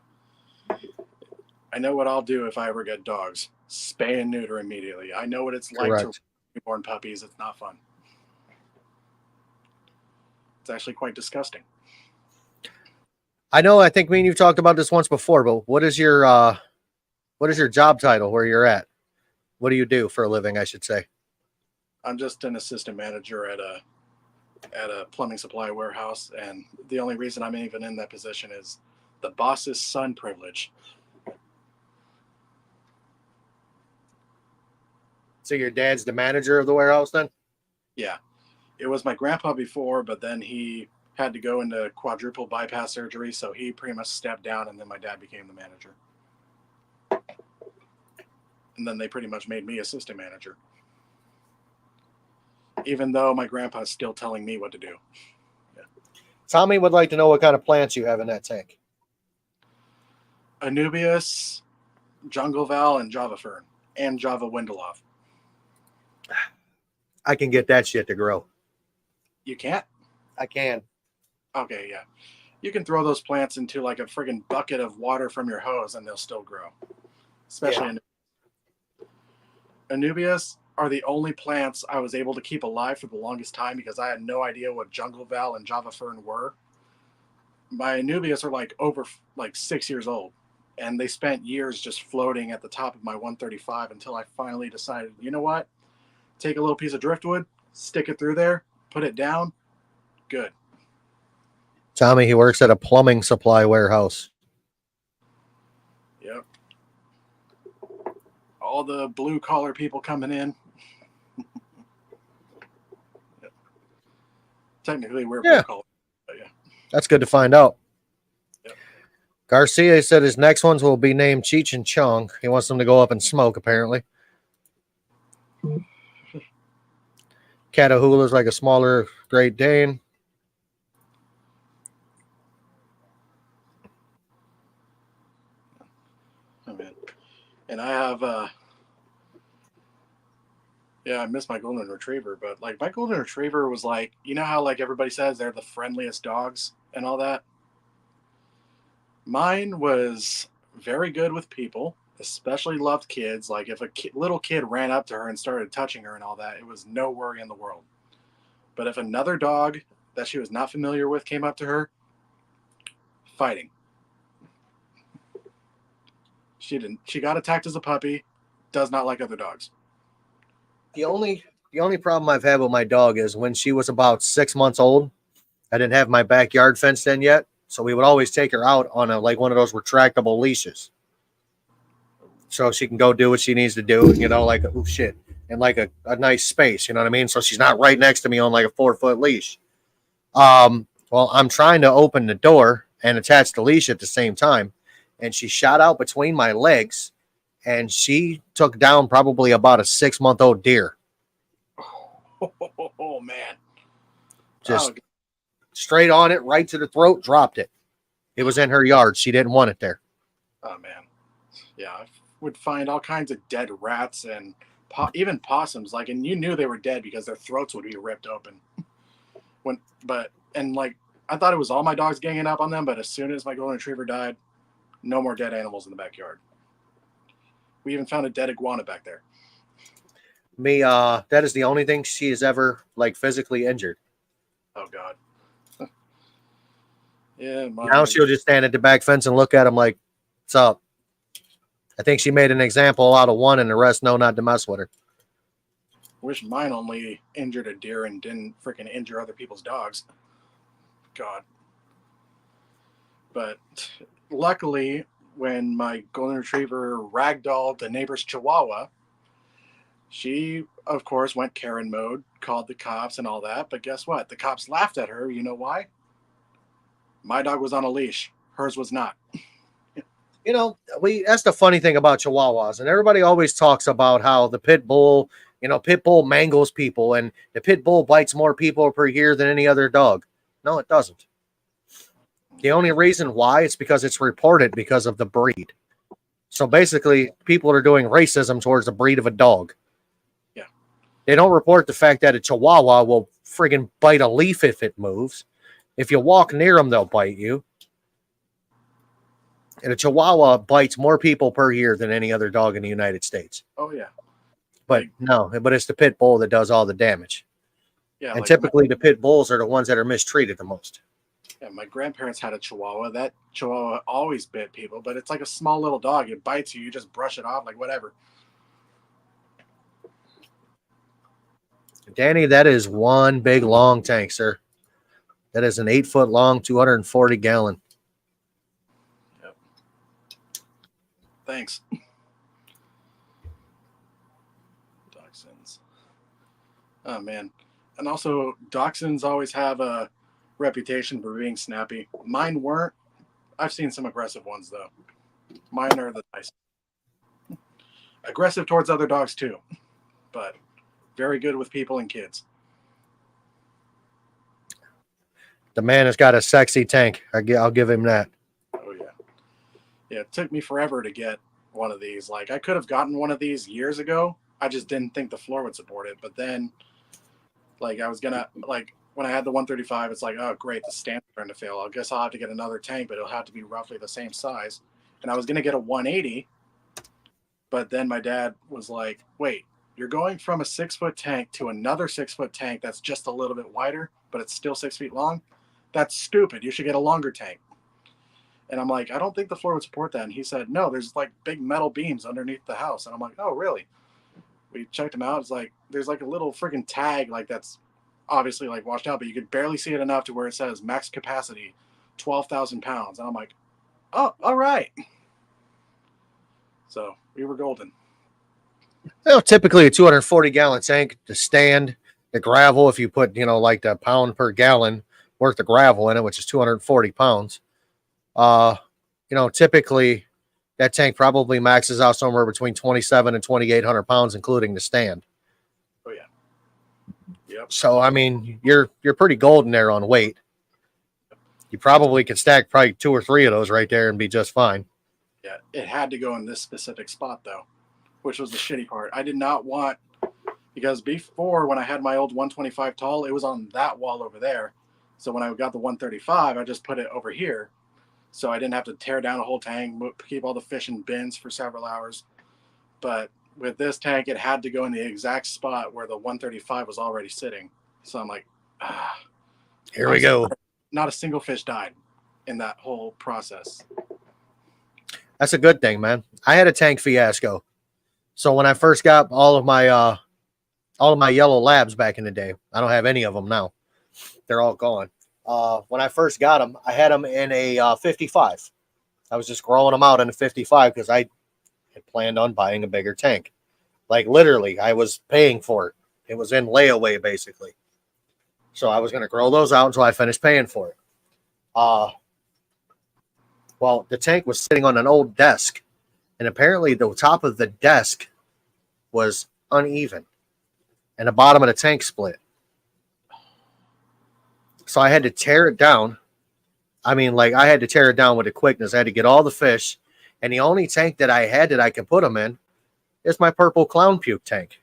I know what I'll do if I ever get dogs. Spay and neuter immediately. I know what it's like to newborn puppies. It's not fun. It's actually quite disgusting. I know. I think me and you've talked about this once before, but what is your job title where you're at? What do you do for a living, I should say? I'm just an assistant manager at a plumbing supply warehouse, and the only reason I'm even in that position is the boss's son privilege. So your dad's the manager of the warehouse then? Yeah. It was my grandpa before, but then he had to go into quadruple bypass surgery, so he pretty much stepped down, and then my dad became the manager. And then they pretty much made me assistant manager. Even though my grandpa's still telling me what to do. Yeah. Tommy would like to know what kind of plants you have in that tank. Anubias, jungle val, and java fern, and java windelov. I can get that shit to grow. You can't? I can. Okay, yeah. You can throw those plants into like a friggin' bucket of water from your hose and they'll still grow. Especially Anubias are the only plants I was able to keep alive for the longest time because I had no idea what jungle val and java fern were. My Anubias are like over like 6 years old, and they spent years just floating at the top of my 135 until I finally decided, you know what? Take a little piece of driftwood, stick it through there, put it down. Good. Tommy, he works at a plumbing supply warehouse. Yep. All the blue collar people coming in. Yep. Technically, we're blue collar. But yeah. That's good to find out. Yep. Garcia said his next ones will be named Cheech and Chong. He wants them to go up and smoke, apparently. Catahoula is like a smaller Great Dane. Oh, man. And I have, I miss my golden retriever, but like my golden retriever was like, you know how like everybody says they're the friendliest dogs and all that? Mine was very good with people, especially loved kids. Like if a little kid ran up to her and started touching her and all that, it was no worry in the world. But if another dog that she was not familiar with came up to her, fighting. She got attacked as a puppy, does not like other dogs. The only problem I've had with my dog is when she was about 6 months old, I didn't have my backyard fenced in yet. So we would always take her out on like one of those retractable leashes. So she can go do what she needs to do, like, oh shit, in like a nice space, you know what I mean? So she's not right next to me on like a 4-foot leash. Well, I'm trying to open the door and attach the leash at the same time. And she shot out between my legs and she took down probably about a 6-month-old deer. Oh man. Just straight on it, right to the throat, dropped it. It was in her yard. She didn't want it there. Oh man. Yeah, I would find all kinds of dead rats and even possums, like, and you knew they were dead because their throats would be ripped open. I thought it was all my dogs ganging up on them, but as soon as my golden retriever died, no more dead animals in the backyard. We even found a dead iguana back there. That is the only thing she has ever like physically injured. Oh God. Yeah. Now she'll just stand at the back fence and look at him like, "What's up?" I think she made an example out of one, and the rest know not to mess with her. Wish mine only injured a deer and didn't freaking injure other people's dogs. God. But luckily, when my golden retriever ragdolled the neighbor's chihuahua, she, of course, went Karen mode, called the cops and all that. But guess what? The cops laughed at her. You know why? My dog was on a leash. Hers was not. That's the funny thing about Chihuahuas. And everybody always talks about how the pit bull mangles people and the pit bull bites more people per year than any other dog. No, it doesn't. The only reason why is because it's reported because of the breed. So basically, people are doing racism towards the breed of a dog. Yeah. They don't report the fact that a Chihuahua will friggin' bite a leaf if it moves. If you walk near them, they'll bite you. And a Chihuahua bites more people per year than any other dog in the United States. Oh, yeah. But it's the pit bull that does all the damage. Yeah. And typically the pit bulls are the ones that are mistreated the most. Yeah, my grandparents had a Chihuahua. That Chihuahua always bit people, but it's like a small little dog. It bites you. You just brush it off like whatever. Danny, that is one big long tank, sir. That is an 8-foot long, 240 gallon. Yep. Thanks. Dachshunds. Oh, man. And also, dachshunds always have a reputation for being snappy. Mine weren't. I've seen some aggressive ones, though. Mine are the nice. Aggressive towards other dogs, too. But very good with people and kids. The man has got a sexy tank. I'll give him that. Oh, yeah. Yeah, it took me forever to get one of these. Like, I could have gotten one of these years ago. I just didn't think the floor would support it. But then, like, I was going to, like, when I had the 135, it's like, oh, great, the stand's starting to fail. I guess I'll have to get another tank, but it'll have to be roughly the same size. And I was going to get a 180. But then my dad was like, wait, you're going from a 6-foot tank to another 6-foot tank that's just a little bit wider, but it's still 6 feet long? That's stupid. You should get a longer tank. And I'm like, I don't think the floor would support that. And he said, no, there's like big metal beams underneath the house. And I'm like, oh, really? We checked them out. It's like, there's like a little freaking tag, like that's obviously like washed out, but you could barely see it enough to where it says max capacity, 12,000 pounds. And I'm like, oh, all right. So we were golden. Well, typically a 240 gallon tank, the stand, the gravel, if you put, like the pound per gallon worth of gravel in it, which is 240 pounds. typically that tank probably maxes out somewhere between 27 and 2,800 pounds, including the stand. Oh yeah. Yep. So I mean, you're pretty golden there on weight. You probably could stack probably 2 or 3 of those right there and be just fine. Yeah, it had to go in this specific spot though, which was the shitty part. I did not want, because before when I had my old 125 tall, it was on that wall over there. So when I got the 135, I just put it over here. So I didn't have to tear down a whole tank, keep all the fish in bins for several hours. But with this tank, it had to go in the exact spot where the 135 was already sitting. So I'm like, here we go. Not a single fish died in that whole process. That's a good thing, man. I had a tank fiasco. So when I first got all of my yellow labs back in the day, I don't have any of them now. They're all gone. When I first got them, I had them in a 55. I was just growing them out in a 55 because I had planned on buying a bigger tank. Like literally, I was paying for it. It was in layaway basically. So I was going to grow those out until I finished paying for it. Well, the tank was sitting on an old desk, and apparently the top of the desk was uneven, and the bottom of the tank split. So I had to tear it down. I mean, like I had to tear it down with a quickness. I had to get all the fish, and the only tank that I had that I could put them in is my purple clown puke tank.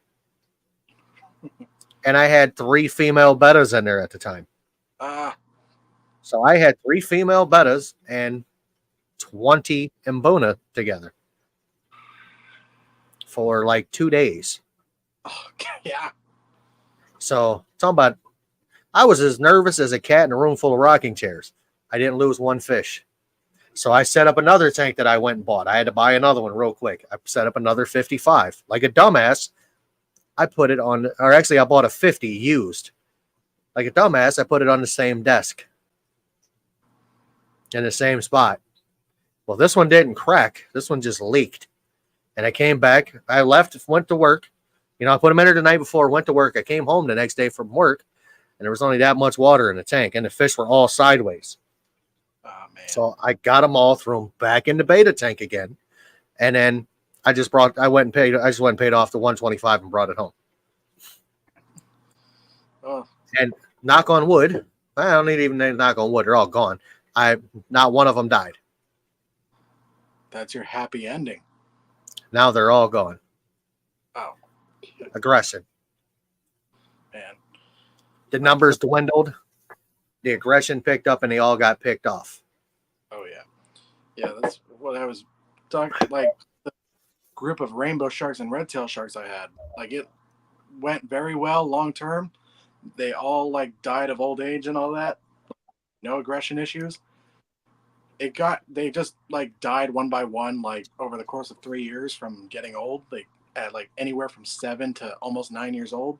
And I had 3 female bettas in there at the time. So I had 3 female bettas and 20 Mbuna together for like 2 days. Oh, yeah. So talking about, I was as nervous as a cat in a room full of rocking chairs. I didn't lose one fish. So I set up another tank that I went and bought. I had to buy another one real quick. I set up another 55. Like a dumbass, I put it on, or actually I bought a 50 used. Like a dumbass, I put it on the same desk in the same spot. Well, this one didn't crack. This one just leaked. And I came back. I left, went to work. I put them in there the night before, went to work. I came home the next day from work, and there was only that much water in the tank, and the fish were all sideways. Oh, man. So I got them all, threw them back in the beta tank again. And then I just went and paid off the 125 and brought it home. Oh. And knock on wood, I don't need even knock on wood. They're all gone. Not one of them died. That's your happy ending. Now they're all gone. Oh. Aggression. Man. The numbers dwindled. The aggression picked up, and they all got picked off. Oh, yeah. Yeah, that's what I was talking, like the group of rainbow sharks and red tail sharks I had. Like it went very well long term. They all like died of old age and all that. No aggression issues. They just like died one by one, like over the course of 3 years from getting old. Like at like anywhere from 7 to almost 9 years old.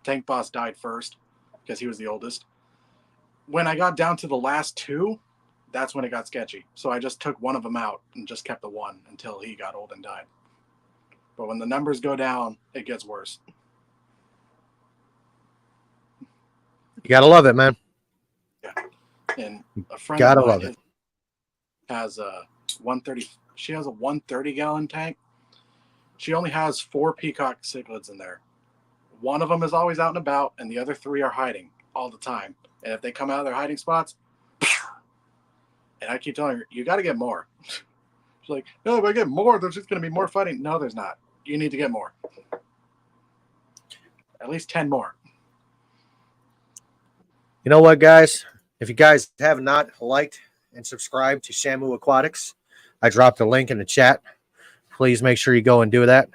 Tank Boss died first because he was the oldest. When I got down to the last 2, that's when it got sketchy. So I just took one of them out and just kept the one until he got old and died. But when the numbers go down, it gets worse. You gotta love it, man. Yeah. And a friend Gotta of love mine it. has a 130. She has a 130-gallon tank. She only has 4 peacock cichlids in there. One of them is always out and about, and the other 3 are hiding all the time. And if they come out of their hiding spots, and I keep telling her, you got to get more. She's like, no, if I get more, there's just going to be more fighting. No, there's not. You need to get more. At least 10 more. You know what, guys? If you guys have not liked and subscribed to Shamu Aquatics, I dropped a link in the chat. Please make sure you go and do that.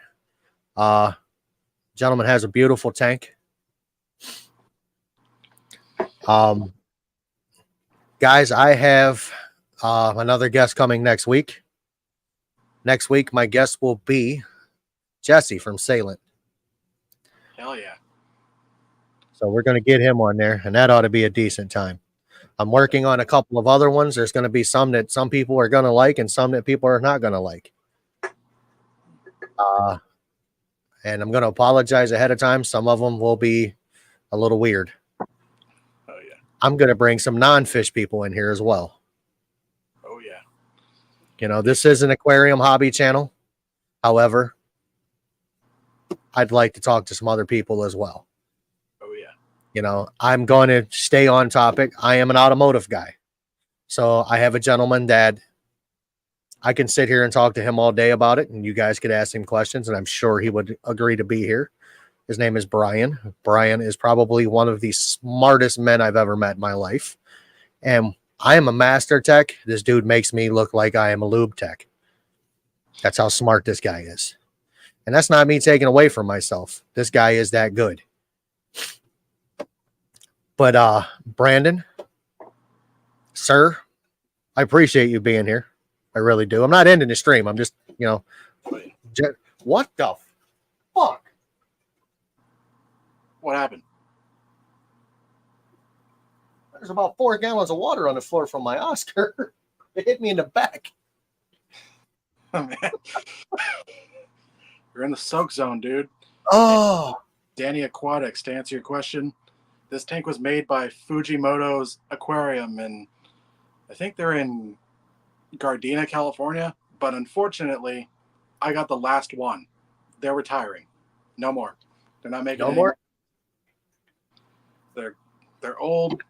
Gentleman has a beautiful tank. Guys, I have another guest coming next week. Next week, my guest will be Jesse from Salem. Hell yeah. So we're going to get him on there, and that ought to be a decent time. I'm working on a couple of other ones. There's going to be some that some people are going to like and some that people are not going to like. And I'm going to apologize ahead of time. Some of them will be a little weird. Oh, yeah. I'm going to bring some non-fish people in here as well. Oh, yeah. This is an aquarium hobby channel. However, I'd like to talk to some other people as well. Oh yeah. I'm going to stay on topic. I am an automotive guy. So I have a gentleman that I can sit here and talk to him all day about it, and you guys could ask him questions, and I'm sure he would agree to be here. His name is Brian. Brian is probably one of the smartest men I've ever met in my life. And I am a master tech. This dude makes me look like I am a lube tech. That's how smart this guy is. And that's not me taking away from myself. This guy is that good. But Brandon, sir, I appreciate you being here. I really do. I'm not ending the stream. I'm just, what the fuck? What happened? There's about 4 gallons of water on the floor from my Oscar. It hit me in the back. Oh, man. You're in the soak zone, dude. Oh. Danny Aquatics, to answer your question, this tank was made by Fujimoto's Aquarium, and I think they're in Gardena, California. But unfortunately, I got the last one. They're retiring. No more. They're not making no more. They're old.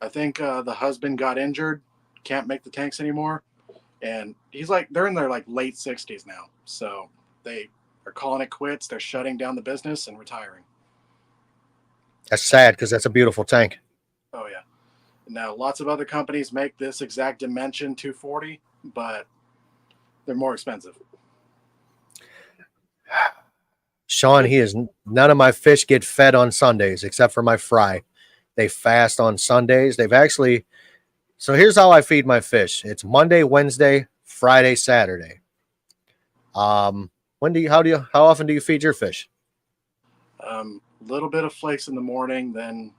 I think the husband got injured, can't make the tanks anymore, and they're in their late 60s now. So they are calling it quits. They're shutting down the business and retiring. That's sad because that's a beautiful tank. Oh yeah. Now lots of other companies make this exact dimension 240, but they're more expensive. Sean, none of my fish get fed on Sundays except for my fry. They fast on Sundays. So here's how I feed my fish. It's Monday, Wednesday, Friday, Saturday. How often do you feed your fish? Little bit of flakes in the morning, then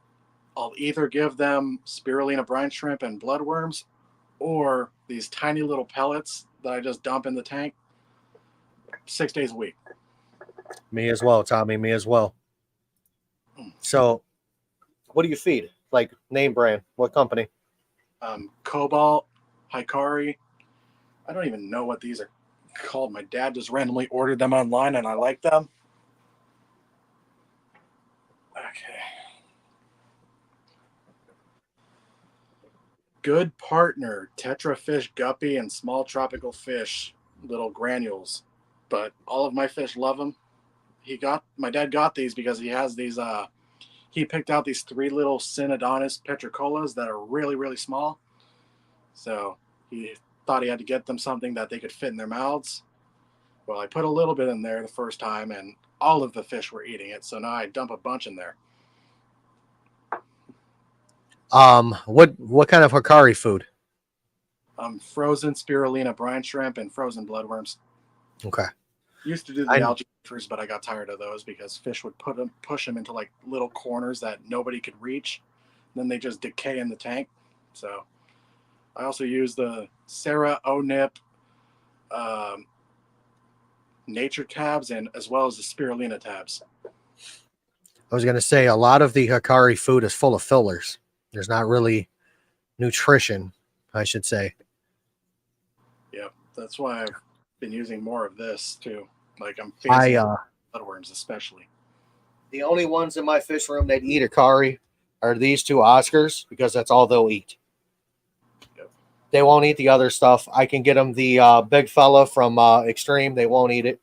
I'll either give them spirulina brine shrimp and bloodworms, or these tiny little pellets that I just dump in the tank 6 days a week. Me as well, Tommy. Me as well. So, what do you feed? Like name brand? What company? Cobalt, Hikari. I don't even know what these are called. My dad just randomly ordered them online, and I like them. Okay. Good Partner, Tetra Fish Guppy, and Small Tropical Fish, little granules. But all of my fish love them. My dad got these because he has these, he picked out these 3 little Synodonis petricolas that are really, really small. So he thought he had to get them something that they could fit in their mouths. Well, I put a little bit in there the first time, and all of the fish were eating it. So now I dump a bunch in there. What kind of Hikari food? Frozen spirulina brine shrimp and frozen bloodworms. Okay. Used to do the algae filters, but I got tired of those because fish would push them into little corners that nobody could reach. Then they just decay in the tank. So I also use the Sarah O'Nip nature tabs, and as well as the spirulina tabs. I was going to say a lot of the Hikari food is full of fillers. There's not really nutrition, I should say. Yep, that's why I've been using more of this too. I'm feeding bloodworms especially. The only ones in my fish room that eat Hikari are these 2 Oscars because that's all they'll eat. Yep. They won't eat the other stuff. I can get them the big fella from Extreme. They won't eat it.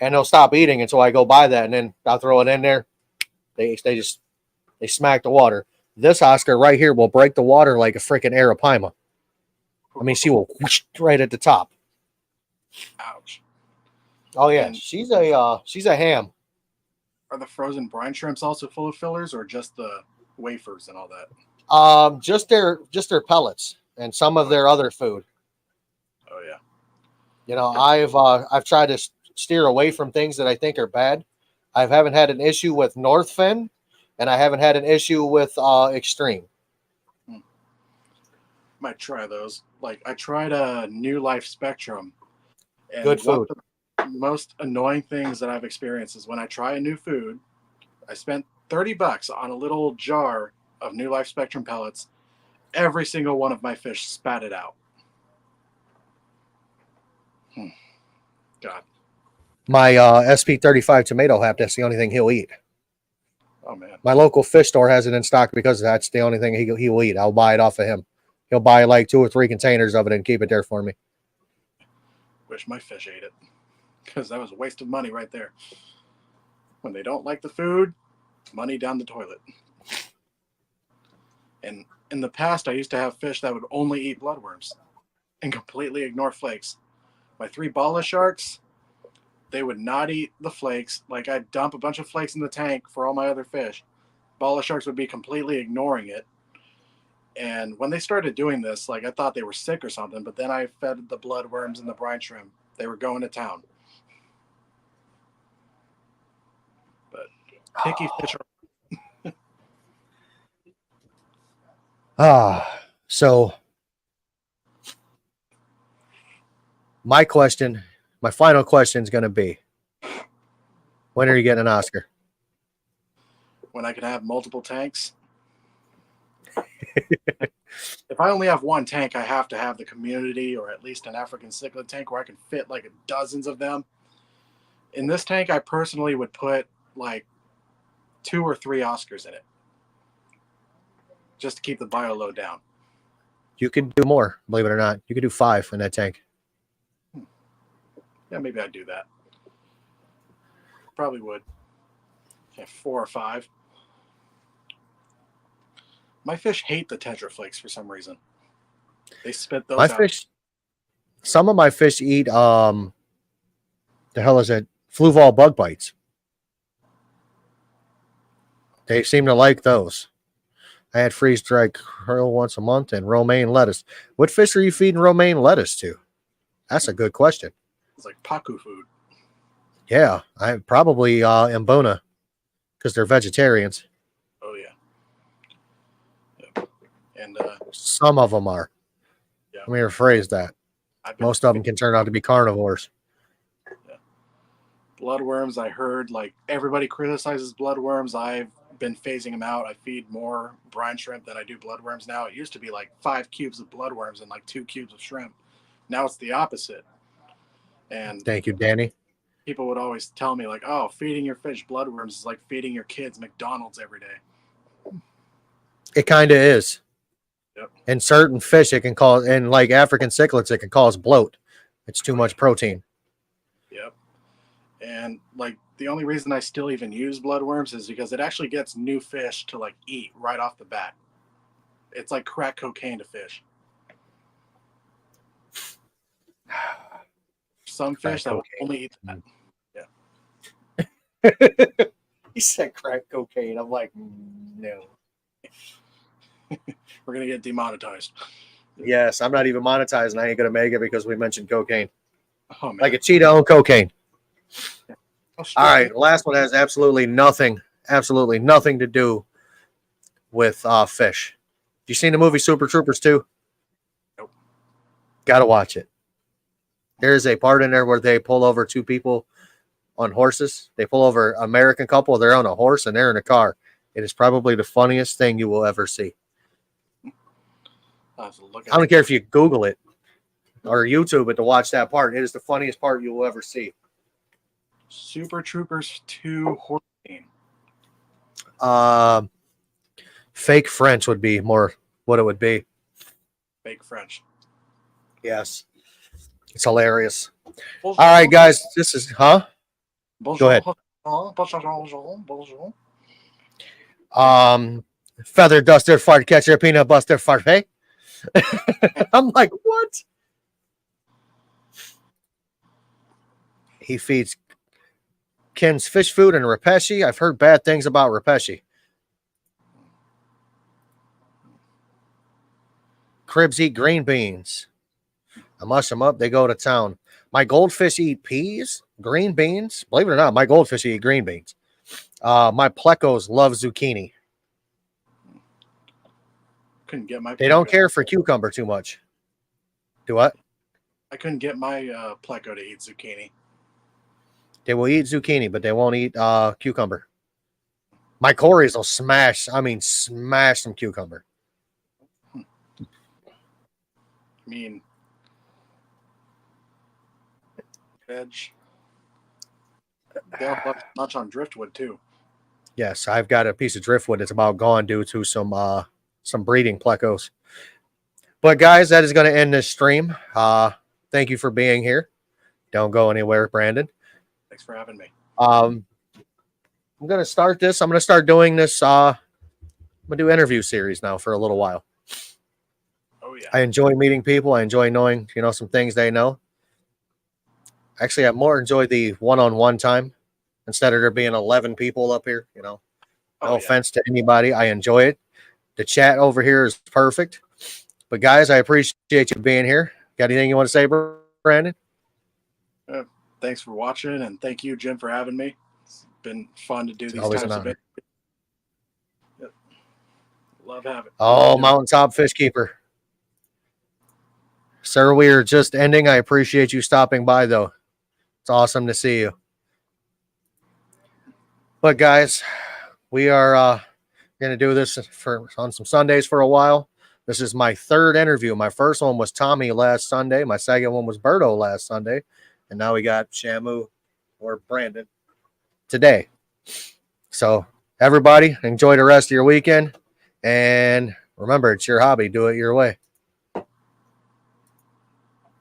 And they'll stop eating until I go buy that, and then I'll throw it in there. They smack the water. This Oscar right here will break the water like a freaking Arapaima. I mean, she will whoosh right at the top. Ouch. Oh yeah, and she's a ham. Are the frozen brine shrimps also full of fillers, or just the wafers and all that? Just their pellets and some of their other food. Oh yeah. I've tried to steer away from things that I think are bad. I haven't had an issue with North Fin, and I haven't had an issue with Extreme. Might try those. I tried a New Life Spectrum. And good food. The most annoying things that I've experienced is when I try a new food, I spent $30 on a little jar of New Life Spectrum pellets. Every single one of my fish spat it out. God. My SP35 tomato hap, that's the only thing he'll eat. Oh, man. My local fish store has it in stock because that's the only thing he will eat. I'll buy it off of him. He'll buy like 2 or 3 containers of it and keep it there for me. Wish my fish ate it, because that was a waste of money right there. When they don't like the food, money down the toilet. And in the past, I used to have fish that would only eat bloodworms and completely ignore flakes. My 3 bala sharks, they would not eat the flakes. Like, I'd dump a bunch of flakes in the tank for all my other fish. Bala sharks would be completely ignoring it. And when they started doing this, like, I thought they were sick or something, but then I fed the bloodworms and the brine shrimp. They were going to town. But picky fish are... So my final question is going to be, when are you getting an Oscar? When I can have multiple tanks. If I only have one tank, I have to have the community or at least an African cichlid tank where I can fit like dozens of them. In this tank, I personally would put like 2 or 3 Oscars in it just to keep the bio load down. You could do more, believe it or not. You could do 5 in that tank. Yeah, maybe I'd do that. Probably would. Yeah, 4 or 5. My fish hate the Tetra Flakes for some reason. They spit those out. Some of my fish eat the hell is it? Fluval bug bites. They seem to like those. I had freeze-dried krill once a month and romaine lettuce. What fish are you feeding romaine lettuce to? That's a good question. It's like pacu food. Yeah, I probably Mbona because they're vegetarians. Oh yeah. Yep. And some of them are. Yeah. Let me rephrase that. Most of them can turn out to be carnivores. Yeah. Bloodworms, I heard like everybody criticizes bloodworms. I've been phasing them out. I feed more brine shrimp than I do bloodworms now. It used to be like 5 cubes of bloodworms and like 2 cubes of shrimp. Now it's the opposite. And thank you, Danny. People would always tell me like, "Oh, feeding your fish bloodworms is like feeding your kids McDonald's every day." It kind of is. Yep. And certain fish, it can cause, and like African cichlids, it can cause bloat. It's too much protein. Yep. And like the only reason I still even use bloodworms is because it actually gets new fish to like eat right off the bat. It's like crack cocaine to fish. Some fish that will only eat that. Yeah. He said crack cocaine. I'm like, no. We're gonna get demonetized. Yes, I'm not even monetizing. I ain't gonna make it because we mentioned cocaine. Oh man. Like a cheetah on cocaine. Yeah. All right, last one has absolutely nothing to do with fish. You seen the movie Super Troopers 2? Nope. Gotta watch it. There's a part in there where they pull over 2 people on horses. They pull over an American couple. They're on a horse and they're in a car. It is probably the funniest thing you will ever see. I don't care if you Google it or YouTube it to watch that part. It is the funniest part you will ever see. Super Troopers 2 horse game. Fake French would be more what it would be. Fake French. Yes. It's hilarious. Bonjour. All right, guys. This is, huh? Bonjour. Go ahead. Feather duster, fart catcher, peanut buster, fart, hey? I'm like, what? He feeds Ken's fish food and Rapeshi. I've heard bad things about Rapeshi. Cribs eat green beans. I mush them up. They go to town. My goldfish eat peas, green beans. Believe it or not, my goldfish eat green beans. My plecos love zucchini. Couldn't get my. They don't care for cucumber too much. Do what? I couldn't get my pleco to eat zucchini. They will eat zucchini, but they won't eat cucumber. My Corys will smash some cucumber. I mean, edge. They also have much on driftwood too. Yes, I've got a piece of driftwood that's about gone due to some breeding plecos. But guys, that is going to end this stream. Thank you for being here. Don't go anywhere, Brandon. Thanks for having me. I'm going to start this. I'm going to start doing this. I'm going to do interview series now for a little while. Oh yeah. I enjoy meeting people. I enjoy knowing, some things they know. Actually, I more enjoy the one-on-one time instead of there being 11 people up here. No offense to anybody. I enjoy it. The chat over here is perfect. But guys, I appreciate you being here. Got anything you want to say, Brandon? Thanks for watching, and thank you, Jim, for having me. It's been fun to do these Always types an of honor. videos. Yep. Love having. Oh, Mountaintop Fish Keeper. Sir, we are just ending. I appreciate you stopping by, though. It's awesome to see you. But guys, we are going to do this on some Sundays for a while. This is my third interview. My first one was Tommy last Sunday. My second one was Berto last Sunday. And now we got Shamu or Brandon today. So everybody, enjoy the rest of your weekend. And remember, it's your hobby. Do it your way.